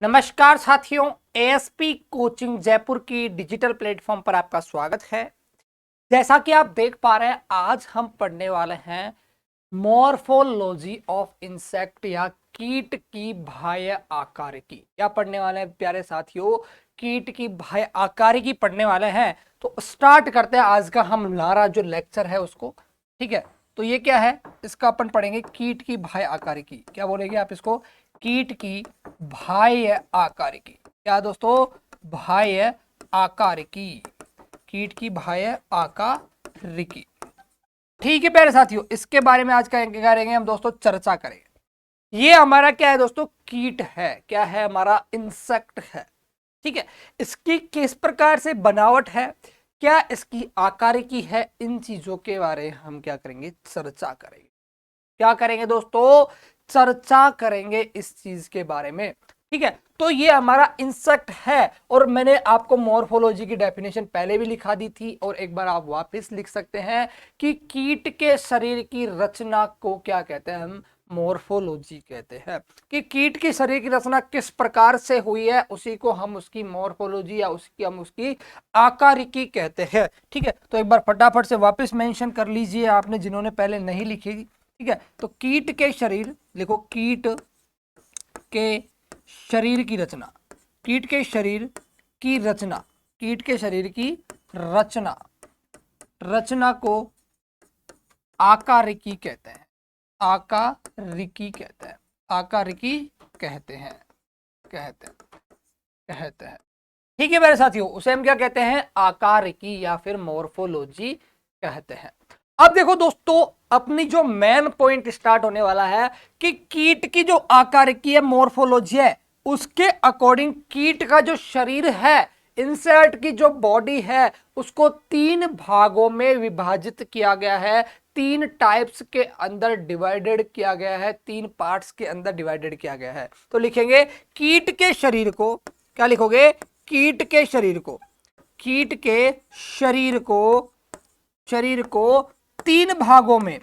नमस्कार साथियों, ASP coaching Jaipur की डिजिटल प्लेटफॉर्म पर आपका स्वागत है। जैसा कि आप देख पा रहे हैं, आज हम पढ़ने वाले हैं मॉर्फोलॉजी ऑफ इंसेक्ट या कीट की बाह्य आकारिकी। क्या पढ़ने वाले हैं प्यारे साथियों? कीट की बाह्य आकारिकी पढ़ने वाले हैं। तो स्टार्ट करते हैं आज का हमारा जो लेक्चर है उसको। ठीक है, तो ये क्या है, इसका अपन पढ़ेंगे कीट की बाह्य आकारिकी। क्या बोलेंगे आप इसको? कीट की बाह्य आकारिकी। क्या दोस्तों? बाह्य आकारिकी। कीट की बाह्य आकारिकी। ठीक है प्यारे साथियों, इसके बारे में आज क्या करेंगे हम दोस्तों? चर्चा करेंगे। ये हमारा क्या है दोस्तों? कीट है। क्या है? हमारा इंसेक्ट है। ठीक है, इसकी किस प्रकार से बनावट है, क्या इसकी आकारिकी है, इन चीजों के बारे में हम क्या करेंगे? चर्चा करेंगे। क्या करेंगे दोस्तों? चर्चा करेंगे इस चीज के बारे में। ठीक है, तो ये हमारा इंसेक्ट है और मैंने आपको मॉर्फोलॉजी की डेफिनेशन पहले भी लिखा दी थी और एक बार आप वापस लिख सकते हैं कि कीट के शरीर की रचना को क्या कहते हैं? हम मॉर्फोलॉजी कहते हैं। कि कीट की शरीर की रचना किस प्रकार से हुई है उसी को हम उसकी मॉर्फोलॉजी या उसकी आकारिकी कहते हैं। ठीक है, तो एक बार फटाफट से वापस मेंशन कर लीजिए आपने, जिन्होंने पहले नहीं लिखी। ठीक है, तो कीट के शरीर लिखो, कीट के शरीर की रचना। कीट के शरीर की रचना, कीट के शरीर की रचना, रचना को आकारिकी कहते हैं। आकारिकी कहते हैं। आकारिकी कहते हैं। कहते हैं। ठीक है मेरे साथियों, उसे हम क्या कहते हैं? आकारिकी या फिर मॉर्फोलॉजी कहते हैं। अब देखो दोस्तों, अपनी जो मेन पॉइंट स्टार्ट होने वाला है कि कीट की जो आकारिकी है, मॉर्फोलॉजी है, उसके अकॉर्डिंग कीट का जो शरीर है, इंसेक्ट की जो बॉडी है, उसको तीन भागों में विभाजित किया गया है। तीन टाइप्स के अंदर डिवाइडेड किया गया है। तीन पार्ट्स के अंदर डिवाइडेड किया गया है। तो लिखेंगे कीट के शरीर को, क्या लिखोगे? कीट के शरीर को, कीट के शरीर को तीन भागों में,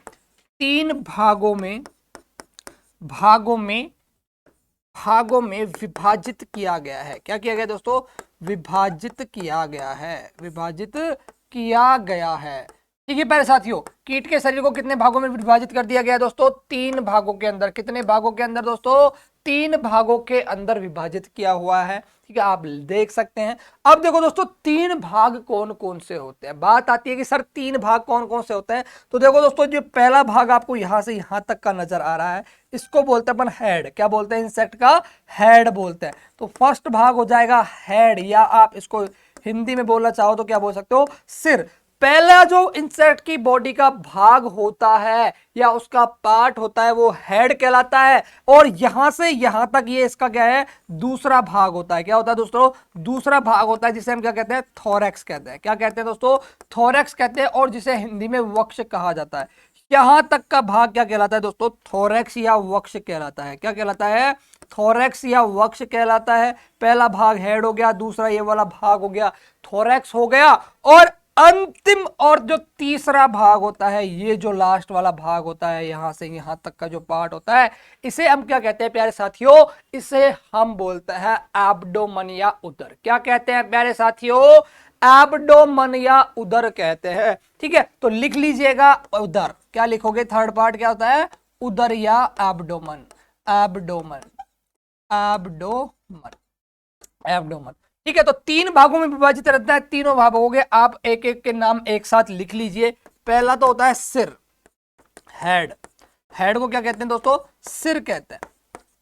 भागों में विभाजित किया गया है। क्या किया गया दोस्तों? विभाजित किया गया है। विभाजित किया गया है। ठीक है प्यारे साथियों, कीट के शरीर को कितने भागों में विभाजित कर दिया गया है दोस्तों? तीन भागों के अंदर। कितने भागों के अंदर दोस्तों? तीन भागों के अंदर विभाजित किया हुआ है। ठीक है, आप देख सकते हैं। अब देखो दोस्तों, तीन भाग कौन कौन से होते हैं? बात आती है कि सर तीन भाग कौन कौन से होते हैं। तो देखो दोस्तों, जो पहला भाग आपको यहां से यहां तक का नजर आ रहा है, इसको बोलते हैं अपन हेड। क्या बोलते हैं? इंसेक्ट का हेड बोलते हैं। तो फर्स्ट भाग हो जाएगा हेड, या आप इसको हिंदी में बोलना चाहो तो क्या बोल सकते हो? सिर। पहला जो इंसेक्ट की बॉडी का भाग होता है या उसका पार्ट होता है, वो हेड कहलाता है। और यहां से यहां तक ये इसका क्या है? दूसरा भाग होता है। क्या होता है दोस्तों? दूसरा भाग होता है, जिसे हम क्या कहते हैं? थोरैक्स कहते हैं। क्या कहते हैं दोस्तों? थोरैक्स कहते हैं, और जिसे हिंदी में वक्ष कहा जाता है। यहां तक का भाग क्या कहलाता है दोस्तों? थोरैक्स या वक्ष कहलाता है। क्या कहलाता है? थोरैक्स या वक्ष कहलाता है। पहला भाग हेड हो गया, दूसरा ये वाला भाग हो गया थोरैक्स हो गया, और अंतिम और जो तीसरा भाग होता है, ये जो लास्ट वाला भाग होता है, यहां से यहां तक का जो पार्ट होता है, इसे हम क्या कहते हैं प्यारे साथियों? इसे हम बोलते हैं एब्डोमेन या उदर। क्या कहते हैं प्यारे साथियों? एब्डोमेन या उदर कहते हैं। ठीक है, तो लिख लीजिएगा उदर। क्या लिखोगे? थर्ड पार्ट क्या होता है? उदर या एब्डोमेन। Abdomen, abdomen, abdomen. ठीक है, तो तीन भागों में विभाजित रहता है। तीनों भाग हो गए, आप एक एक के नाम एक साथ लिख लीजिए। पहला तो होता है सिर, हेड। हेड को क्या कहते हैं दोस्तों? सिर कहते हैं।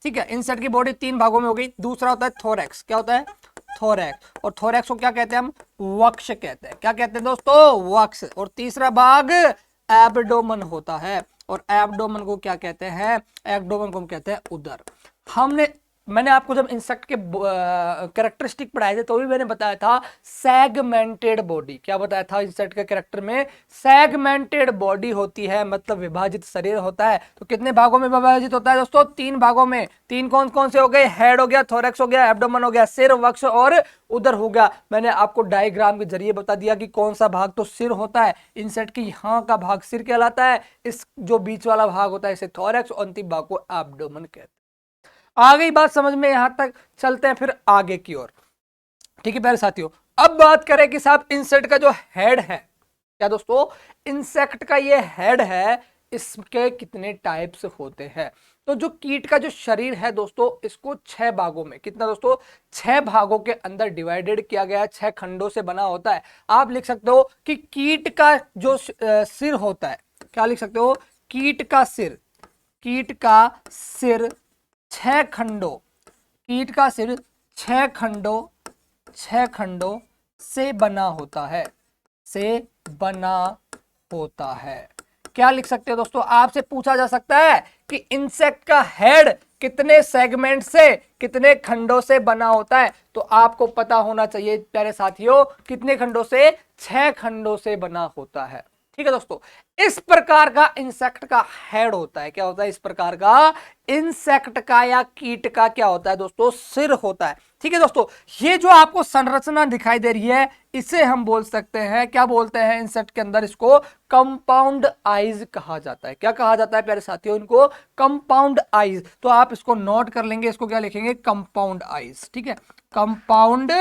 ठीक है, इंसेक्ट की बॉडी तीन भागों में हो गई। दूसरा होता है थोरैक्स। क्या होता है? थोरैक्स। और थोरैक्स को क्या कहते हैं हम? वक्ष कहते हैं। क्या कहते हैं दोस्तों? वक्ष। और तीसरा भाग एब्डोमेन होता है, और एब्डोमेन को क्या कहते हैं? एब्डोमेन को हम कहते हैं उदर। मैंने आपको जब इंसेक्ट के कैरेक्टरिस्टिक पढ़ाए थे तो भी मैंने बताया था सेगमेंटेड बॉडी। क्या बताया था? इंसेक्ट के कैरेक्टर में सेगमेंटेड बॉडी होती है, मतलब विभाजित शरीर होता है। तो कितने भागों में विभाजित होता है दोस्तों? तीन भागों में। तीन कौन कौन से हो गए? हेड हो गया, थोरैक्स हो गया, एब्डोमेन हो गया, सिर, वक्ष और उदर हो गया। मैंने आपको डायग्राम के जरिए बता दिया कि कौन सा भाग तो सिर होता है, इंसेक्ट की यहाँ का भाग सिर कहलाता है, इस जो बीच वाला भाग होता है इसे थोरैक्स, और अंतिम भाग को एब्डोमेन कहते हैं। आ गई बात समझ में? यहां तक चलते हैं फिर आगे की ओर। ठीक है प्यारे साथियों, अब बात करें कि साहब इंसेक्ट का जो हेड है, क्या दोस्तों, इंसेक्ट का ये हेड है, इसके कितने टाइप्स होते हैं? तो जो कीट का जो शरीर है दोस्तों, इसको 6 भागों में, कितना दोस्तों, 6 भागों के अंदर डिवाइडेड किया गया है, 6 खंडों से बना होता है। आप लिख सकते हो कि कीट का जो सिर होता है, क्या लिख सकते हो, कीट का सिर, कीट का सिर 6 खंडों, कीट का सिर 6 खंडों, 6 खंडों से बना होता है, से बना होता है। क्या लिख सकते हो दोस्तों, आपसे पूछा जा सकता है कि इंसेक्ट का हेड कितने सेगमेंट से, कितने खंडों से बना होता है? तो आपको पता होना चाहिए प्यारे साथियों, कितने खंडों से, 6 खंडों से बना होता है। ठीक है दोस्तों, इस प्रकार का इंसेक्ट का हेड होता है। क्या होता है? इस प्रकार का इंसेक्ट का या कीट का क्या होता है दोस्तों, सिर होता है। ठीक है दोस्तों, ये जो आपको संरचना दिखाई दे रही है, इसे हम बोल सकते हैं, क्या बोलते हैं इंसेक्ट के अंदर, इसको कंपाउंड आईज कहा जाता है। क्या कहा जाता है प्यारे साथियों, इनको कंपाउंड आईज। तो आप इसको नोट कर लेंगे, इसको क्या लिखेंगे, कंपाउंड आईज। ठीक है, कंपाउंड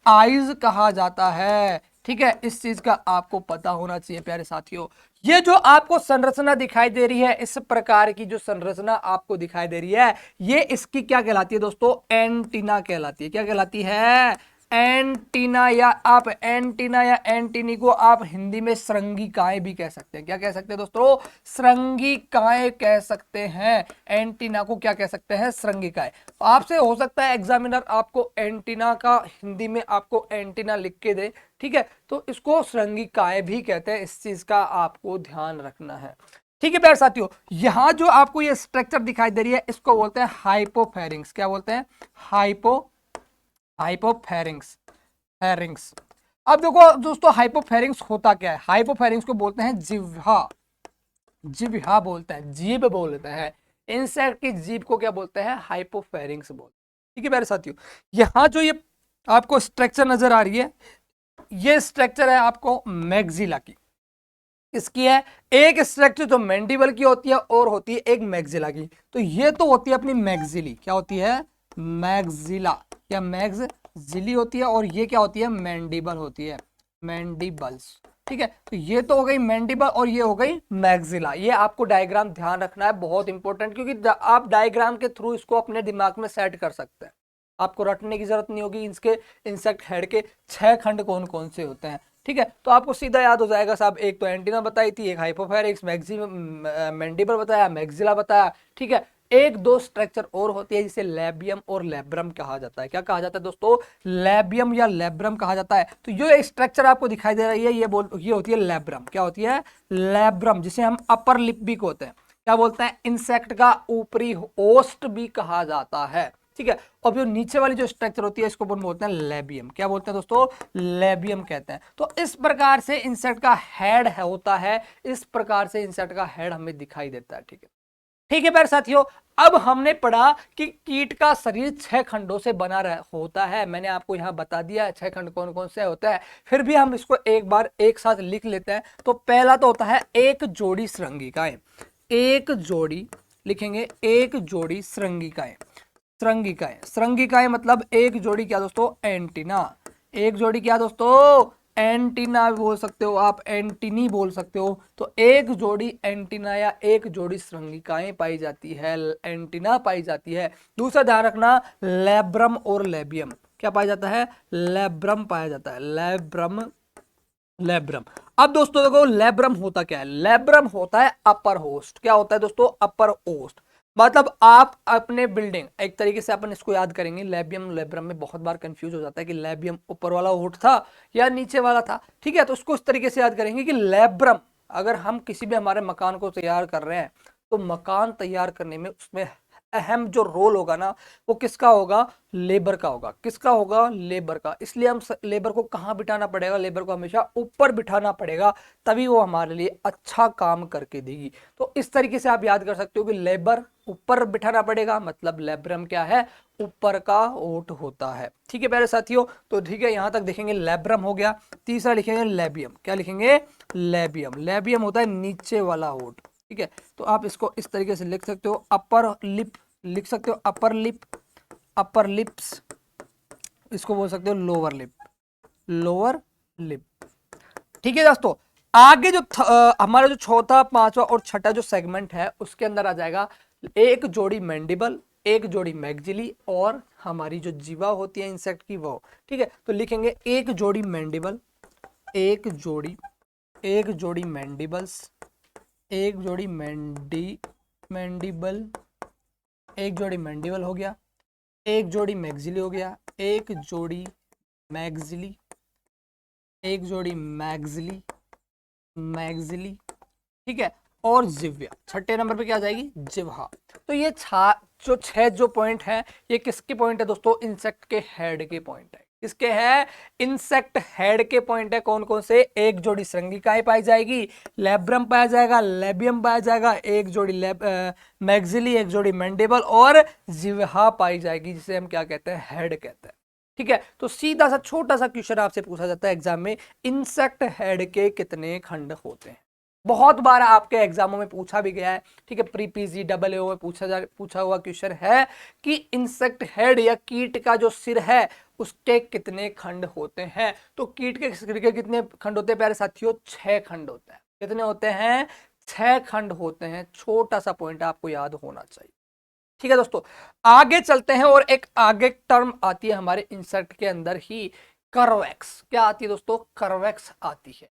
आईज कहा जाता है। ठीक है, इस चीज का आपको पता होना चाहिए प्यारे साथियों। ये जो आपको संरचना दिखाई दे रही है, इस प्रकार की जो संरचना आपको दिखाई दे रही है, ये इसकी क्या कहलाती है दोस्तों, एंटीना कहलाती है। क्या कहलाती है, एंटीना, या आप एंटीना या एंटीनी को आप हिंदी में श्रृंगिकाएं भी कह सकते हैं। क्या कह सकते हैं दोस्तों, श्रृंगिकाएं कह सकते हैं। एंटीना को क्या कह सकते हैं, श्रृंगिकाएं। आपसे हो सकता है एग्जामिनर आपको एंटीना का हिंदी में आपको एंटीना लिख के दे, ठीक है, तो इसको श्रृंगिकाएं भी कहते हैं। इस चीज का आपको ध्यान रखना है। ठीक है प्यारे साथियों, यहां जो आपको ये स्ट्रक्चर दिखाई दे रही है, इसको बोलते हैं हाइपोफेरिंग्स। क्या बोलते हैं, हाइपोफेरिंग्स, फेरिंग्स। अब देखो दोस्तों, हाइपोफेरिंग्स होता क्या है, हाइपोफेरिंग्स को बोलते हैं जिह्वा, जिह्वा बोलते हैं, जीभ बोलते हैं। इंसेक्ट की जीभ को क्या बोलते हैं, हाइपोफेरिंग्स बोलते हैं। ठीक है प्यारे साथियों, यहां जो ये आपको स्ट्रक्चर नजर आ रही है, ये स्ट्रक्चर है आपको मैग्जिला की। इसकी है एक स्ट्रक्चर जो मैंडिबल की होती है और होती है एक मैग्जिला की। तो ये तो होती है अपनी मैग्जिली, क्या होती है, मैग्जिला या मैग्जिली होती है, और ये क्या होती है, मैंडिबल होती है, मैंडिबल्स। ठीक है, तो ये तो हो गई मैंडिबल और ये हो गई मैग्जिला। ये आपको डायग्राम ध्यान रखना है, बहुत इंपॉर्टेंट, क्योंकि आप डायग्राम के थ्रू इसको अपने दिमाग में सेट कर सकते हैं। आपको रटने की जरूरत नहीं होगी। इसके इंसेक्ट हेड के 6 खंड कौन कौन से होते हैं। ठीक है, तो आपको सीधा याद हो जाएगा साहब, एक तो एंटीना बताई थी, एक हाइपोफेरिंग्स, मैंडिबल बताया, मैग्जिला बताया। ठीक है, एक दो स्ट्रक्चर और होती है जिसे लैबियम और लैब्रम कहा जाता है। क्या कहा जाता है दोस्तों, लैबियम या लैब्रम कहा जाता है। तो ये स्ट्रक्चर आपको दिखाई दे रही है, ये होती है लैब्रम। क्या होती है, लैब्रम, जिसे हम अपर लिप भी कहते हैं। क्या बोलते हैं, इंसेक्ट का ऊपरी ओस्ट भी कहा जाता है। ठीक है, और जो नीचे वाली जो स्ट्रक्चर होती है, इसको बोलते हैं लेबियम। क्या बोलते हैं दोस्तों, लेबियम कहते हैं। तो इस प्रकार से इंसेक्ट का हेड होता है, इस प्रकार से इंसेक्ट का हेड हमें दिखाई देता है। ठीक है, ठीक है प्यारे साथियों, अब हमने पढ़ा कि कीट का शरीर 6 खंडों से बना होता है। मैंने आपको यहां बता दिया है 6 खंड कौन कौन से होता है, फिर भी हम इसको एक बार एक साथ लिख लेते हैं। तो पहला तो होता है एक जोड़ी श्रृंगिकाएं, एक जोड़ी लिखेंगे, एक जोड़ी श्रृंगिकाएं। श्रृंगिकाएं, श्रृंगिकाएं मतलब एक जोड़ी क्या दोस्तों, एंटीना। एक जोड़ी क्या दोस्तों, एंटीना बोल सकते हो आप, एंटीनी बोल सकते हो। तो एक जोड़ी एंटीना या एक जोड़ी श्रृंगिकाएं पाई जाती है, एंटीना पाई जाती है। दूसरा ध्यान रखना, लैब्रम और लेबियम, क्या पाया जाता है, लैब्रम पाया जाता है, लैब्रम, लैब्रम। अब दोस्तों देखो, लैब्रम होता क्या है, लैब्रम होता है अपर होस्ट। क्या होता है दोस्तों, अपर होस्ट। मतलब आप अपने बिल्डिंग, एक तरीके से अपन इसको याद करेंगे, लैबियम लैब्रम में बहुत बार कंफ्यूज हो जाता है कि लैबियम ऊपर वाला होस्ट था या नीचे वाला था। ठीक है, तो उसको इस तरीके से याद करेंगे कि लैब्रम, अगर हम किसी भी हमारे मकान को तैयार कर रहे हैं, तो मकान तैयार करने में उसमें अहम जो रोल होगा ना, वो किसका होगा, लेबर का होगा। किसका होगा, लेबर का। इसलिए हम लेबर को कहाँ बिठाना पड़ेगा, लेबर को हमेशा ऊपर बिठाना पड़ेगा, तभी वो हमारे लिए अच्छा काम करके देगी। तो इस तरीके से आप याद कर सकते हो कि लेबर ऊपर बिठाना पड़ेगा, मतलब लैब्रम क्या है, ऊपर का ओट होता है। ठीक है प्यारे साथियों, तो ठीक है, यहां तक देखेंगे लैब्रम हो गया। तीसरा लिखेंगे लेबियम। क्या लिखेंगे, लेबियम। लेबियम होता है नीचे वाला ओट। ठीक है, तो आप इसको इस तरीके से लिख सकते हो, अपर लिप लिख सकते हो अपर लिप, अपर लिप्स, इसको बोल सकते हो लोअर लिप, लोअर लिप। ठीक है दोस्तों, आगे जो हमारा जो चौथा, पांचवा और छठा जो सेगमेंट है उसके अंदर आ जाएगा एक जोड़ी मैंडिबल, एक जोड़ी मैग्जिली और हमारी जो जीवा होती है इंसेक्ट की वो। ठीक है, तो लिखेंगे एक जोड़ी मैंडिबल, एक जोड़ी मैंडिबल्स, एक जोड़ी मैंडिबल, एक जोड़ी मैंडिबल हो गया, एक जोड़ी मैग्जिली हो गया, एक जोड़ी मैग्जिली, एक जोड़ी मैग्जिली, मैग्जिली। ठीक है, और जिव्या, छठे नंबर पे क्या आ जाएगी, जिह्वा। तो ये जो छह जो पॉइंट है ये किसके पॉइंट है दोस्तों, इंसेक्ट के हेड के पॉइंट है। किसके है, इंसेक्ट हेड के पॉइंट है। कौन कौन से, एक जोड़ी श्रृंगिकाएं पाई जाएगी, लैब्रम पाया जाएगा, लेबियम पाया जाएगा, एक जोड़ी मैग्जिली, एक जोड़ी मैंडिबल और जिह्वा पाई जाएगी, जिसे हम क्या कहते हैं, हेड कहते हैं। ठीक है, तो सीधा सा छोटा सा क्वेश्चन आपसे पूछा जाता है एग्जाम में, इंसेक्ट हेड के कितने खंड होते हैं। बहुत बार आपके एग्जामों में पूछा भी गया है। ठीक है, प्री पीजी AAA में पूछा हुआ क्वेश्चन है कि इंसेक्ट हेड या कीट का जो सिर है उसके कितने खंड होते हैं। तो कीट के सिर के कितने खंड होते हैं प्यारे साथियों, 6 खंड होते हैं। कितने होते हैं, 6 खंड होते हैं। छोटा सा पॉइंट आपको याद होना चाहिए। ठीक है दोस्तों, आगे चलते हैं और एक आगे टर्म आती है हमारे इंसेक्ट के अंदर ही, कर्वेक्स। क्या आती है दोस्तों, कर्वेक्स आती है।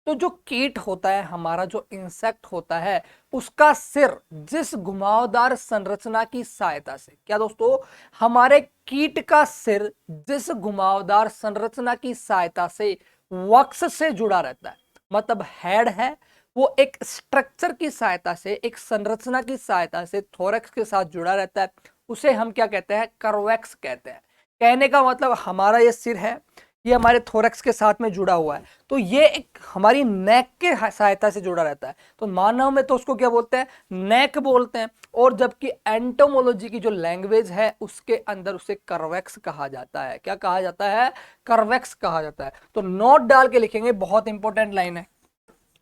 तो जो कीट होता है हमारा, जो इंसेक्ट होता है, उसका सिर जिस घुमावदार संरचना की सहायता से, क्या दोस्तों, हमारे कीट का सिर जिस घुमावदार संरचना की सहायता से वक्ष से जुड़ा रहता है, मतलब हेड है वो एक स्ट्रक्चर की सहायता से, एक संरचना की सहायता से थोरैक्स के साथ जुड़ा रहता है, उसे हम क्या कहते हैं, कर्वेक्स कहते हैं। कहने का मतलब हमारा ये सिर है, ये हमारे थोरैक्स के साथ में जुड़ा हुआ है, तो ये एक हमारी नेक के सहायता से जुड़ा रहता है। तो मानव में तो उसको क्या बोलते हैं, नेक बोलते हैं, और जबकि एंटोमोलॉजी की जो लैंग्वेज है उसके अंदर उसे कर्वेक्स कहा जाता है। क्या कहा जाता है, कर्वेक्स कहा जाता है। तो नोट डाल के लिखेंगे, बहुत इंपॉर्टेंट लाइन है,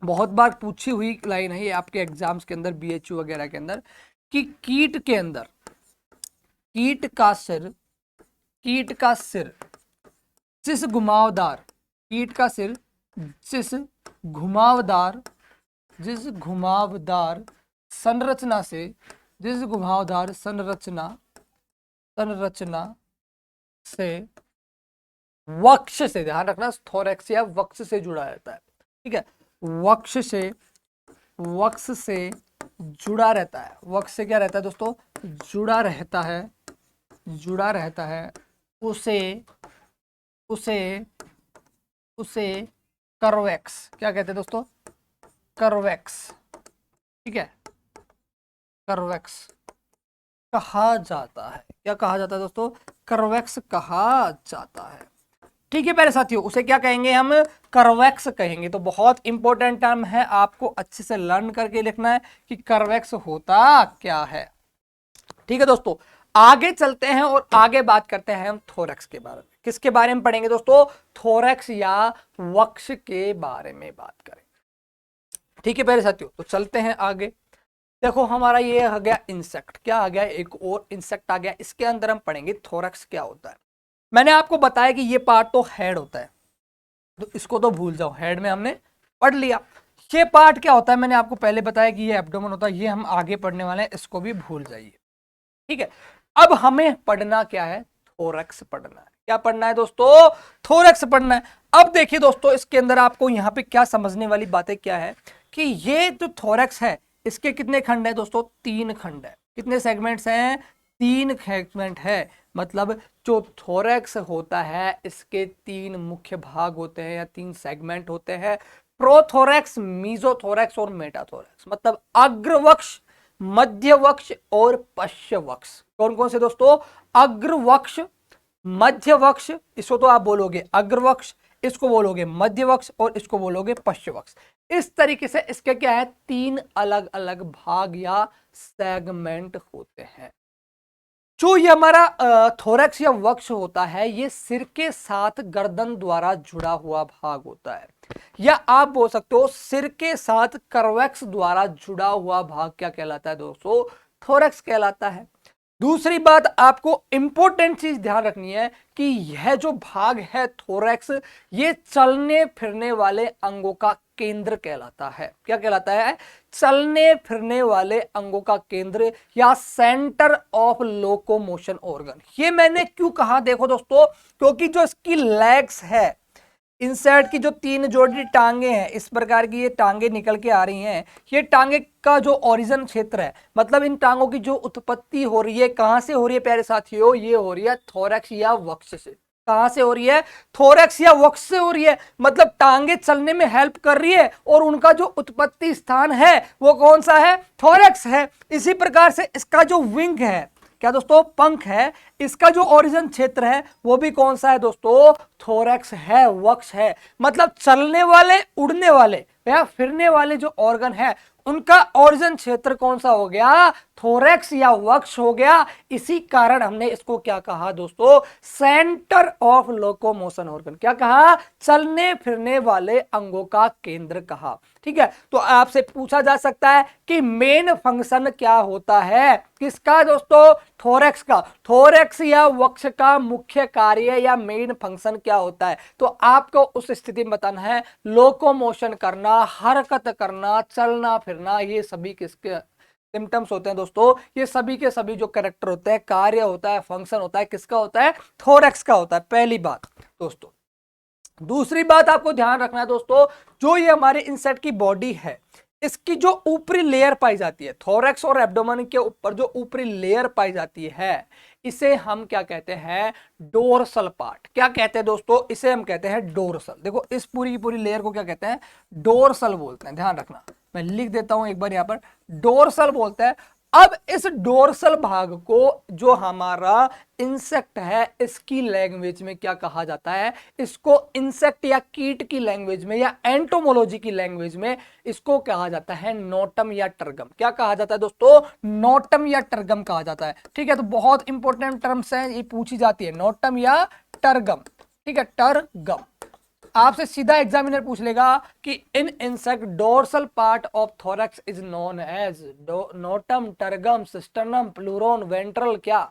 बहुत बार पूछी हुई लाइन है ये आपके एग्जाम्स के अंदर, BHU वगैरह के अंदर, कि कीट के अंदर, कीट का सिर, कीट का सिर जिस घुमावदार, कीट का सिर जिस घुमावदार, जिस घुमावदार संरचना से, जिस घुमावदार संरचना, संरचना से वक्ष से, ध्यान रखना थोरैक्स या वक्ष से जुड़ा रहता है। ठीक है, वक्ष से, वक्ष से जुड़ा रहता है। वक्ष से क्या रहता है दोस्तों, जुड़ा रहता है, जुड़ा रहता है, उसे उसे उसे कर्वेक्स क्या कहते हैं दोस्तों, कर्वेक्स। ठीक है, कर्वेक्स कहा जाता है। क्या कहा जाता है दोस्तों, कर्वेक्स कहा जाता है। ठीक है प्यारे साथियों, उसे क्या कहेंगे हम, कर्वेक्स कहेंगे। तो बहुत इंपॉर्टेंट टर्म है, आपको अच्छे से लर्न करके लिखना है कि कर्वेक्स होता क्या है। ठीक है दोस्तों, आगे चलते हैं और आगे बात करते हैं हम थोरैक्स के बारे में। किसके बारे में पढ़ेंगे दोस्तों, थोरैक्स या वक्ष के बारे में बात करेंगे। ठीक है प्यारे साथियों, तो चलते हैं आगे। देखो हमारा ये आ गया इंसेक्ट, क्या आ गया, एक और इंसेक्ट आ गया। इसके अंदर हम पढ़ेंगे थोरैक्स क्या होता है। मैंने आपको बताया कि ये पार्ट तो हेड होता है, तो इसको तो भूल जाओ, हेड में हमने पढ़ लिया। ये पार्ट क्या होता है, मैंने आपको पहले बताया कि ये एब्डोमेन होता है, ये हम आगे पढ़ने वाले हैं, इसको भी भूल जाइए। ठीक है, अब हमें पढ़ना क्या है, थोरैक्स पढ़ना है। क्या पढ़ना है दोस्तों, थोरैक्स पढ़ना है। अब देखिए दोस्तों, इसके अंदर आपको यहां पे क्या समझने वाली बातें क्या है कि ये जो थोरैक्स है इसके कितने खंड है दोस्तों, 3 खंड है। कितने सेगमेंट्स हैं, 3 सेगमेंट है। मतलब जो थोरैक्स होता है इसके 3 मुख्य भाग होते हैं या 3 सेगमेंट होते हैं, प्रोथोरैक्स, मीजोथोरैक्स और मेटाथोरैक्स। मतलब अग्रवक्ष, मध्यवक्ष और पश्चवक्ष। कौन कौन से दोस्तों, अग्रवक्ष, मध्यवक्ष, इसको तो आप बोलोगे अग्रवक्ष, इसको बोलोगे मध्यवक्ष और इसको बोलोगे पश्चवक्ष। इस तरीके से इसके क्या है, 3 अलग अलग भाग या सेगमेंट होते हैं। जो ये हमारा थोरैक्स या वक्ष होता है, ये सिर के साथ गर्दन द्वारा जुड़ा हुआ भाग होता है, या आप बोल सकते हो सिर के साथ कर्वेक्स द्वारा जुड़ा हुआ भाग क्या कहलाता है दोस्तों, थोरैक्स कहलाता है। दूसरी बात आपको इंपॉर्टेंट चीज ध्यान रखनी है कि यह जो भाग है थोरैक्स, ये चलने फिरने वाले अंगों का केंद्र कहलाता है। क्या कहलाता है? चलने फिरने वाले अंगों का केंद्र या सेंटर ऑफ लोकोमोशन ऑर्गन। ये मैंने क्यों कहा, देखो दोस्तों, क्योंकि जो इसकी लेग्स है, इंसेक्ट की जो 3 जोड़ी टांगे हैं, इस प्रकार की ये टांगे निकल के आ रही हैं, ये टांगे का जो ओरिजिन क्षेत्र है, मतलब इन टांगों की जो उत्पत्ति हो रही है, कहां से हो रही है प्यारे साथियों? ये हो रही है थोरैक्स या वक्ष से। कहां से हो रही है? थोरैक्स या वक्ष से हो रही है। मतलब टांगे चलने में हेल्प कर रही है और उनका जो उत्पत्ति स्थान है वो कौन सा है? थोरैक्स है। इसी प्रकार से इसका जो विंग है, क्या दोस्तों? पंख है, इसका जो ओरिजिन क्षेत्र है वो भी कौन सा है दोस्तों? थोरैक्स है, वक्ष है। मतलब चलने वाले, उड़ने वाले या फिरने वाले जो ऑर्गन है, उनका ओरिजिन क्षेत्र कौन सा हो गया? थोरैक्स या वक्ष हो गया। इसी कारण हमने इसको क्या कहा दोस्तों? Centre of locomotion organ. क्या कहा? चलने फिरने वाले अंगों का केंद्र कहा। ठीक है, तो आपसे पूछा जा सकता है कि मेन फंक्शन क्या होता है किसका दोस्तों? थोरैक्स का। थोरैक्स या वक्ष का मुख्य कार्य या मेन फंक्शन क्या होता है? तो आपको उस स्थिति में बताना है लोकोमोशन करना, हरकत करना, चलना फिरना, ये सभी किसके सिम्टम्स होते हैं दोस्तों? ये सभी के सभी जो कैरेक्टर होते हैं, कार्य होता है, फंक्शन होता है, किसका होता है? थोरैक्स का होता है। पहली बात दोस्तों। दूसरी बात आपको ध्यान रखना है दोस्तों, जो ये हमारे इंसेक्ट की बॉडी है, इसकी जो ऊपरी लेयर पाई जाती है, थोरैक्स और एब्डोमेन के ऊपर जो ऊपरी लेयर पाई जाती है, इसे हम क्या कहते हैं? Dorsal part. क्या कहते हैं दोस्तों? इसे हम कहते हैं डोर्सल। देखो, इस पूरी की पूरी लेयर को क्या कहते हैं? डोर्सल बोलते हैं। ध्यान रखना, मैं लिख देता हूं एक बार यहां पर, डोर्सल बोलते हैं। अब इस डोर्सल भाग को जो हमारा इंसेक्ट है, इसकी लैंग्वेज में क्या कहा जाता है? इसको इंसेक्ट या कीट की लैंग्वेज में या एंटोमोलॉजी की लैंग्वेज में इसको कहा जाता है नोटम या टर्गम। क्या कहा जाता है दोस्तों? नोटम या टर्गम कहा जाता है। ठीक है, तो बहुत इंपॉर्टेंट टर्म्स हैं, ये पूछी जाती है, नोटम या टर्गम। ठीक है, टर्गम। आपसे सीधा एग्जामिनर पूछ लेगा कि in insect dorsal part of thorax is known as notum, tergum, sternum, pleuron, ventral. क्या?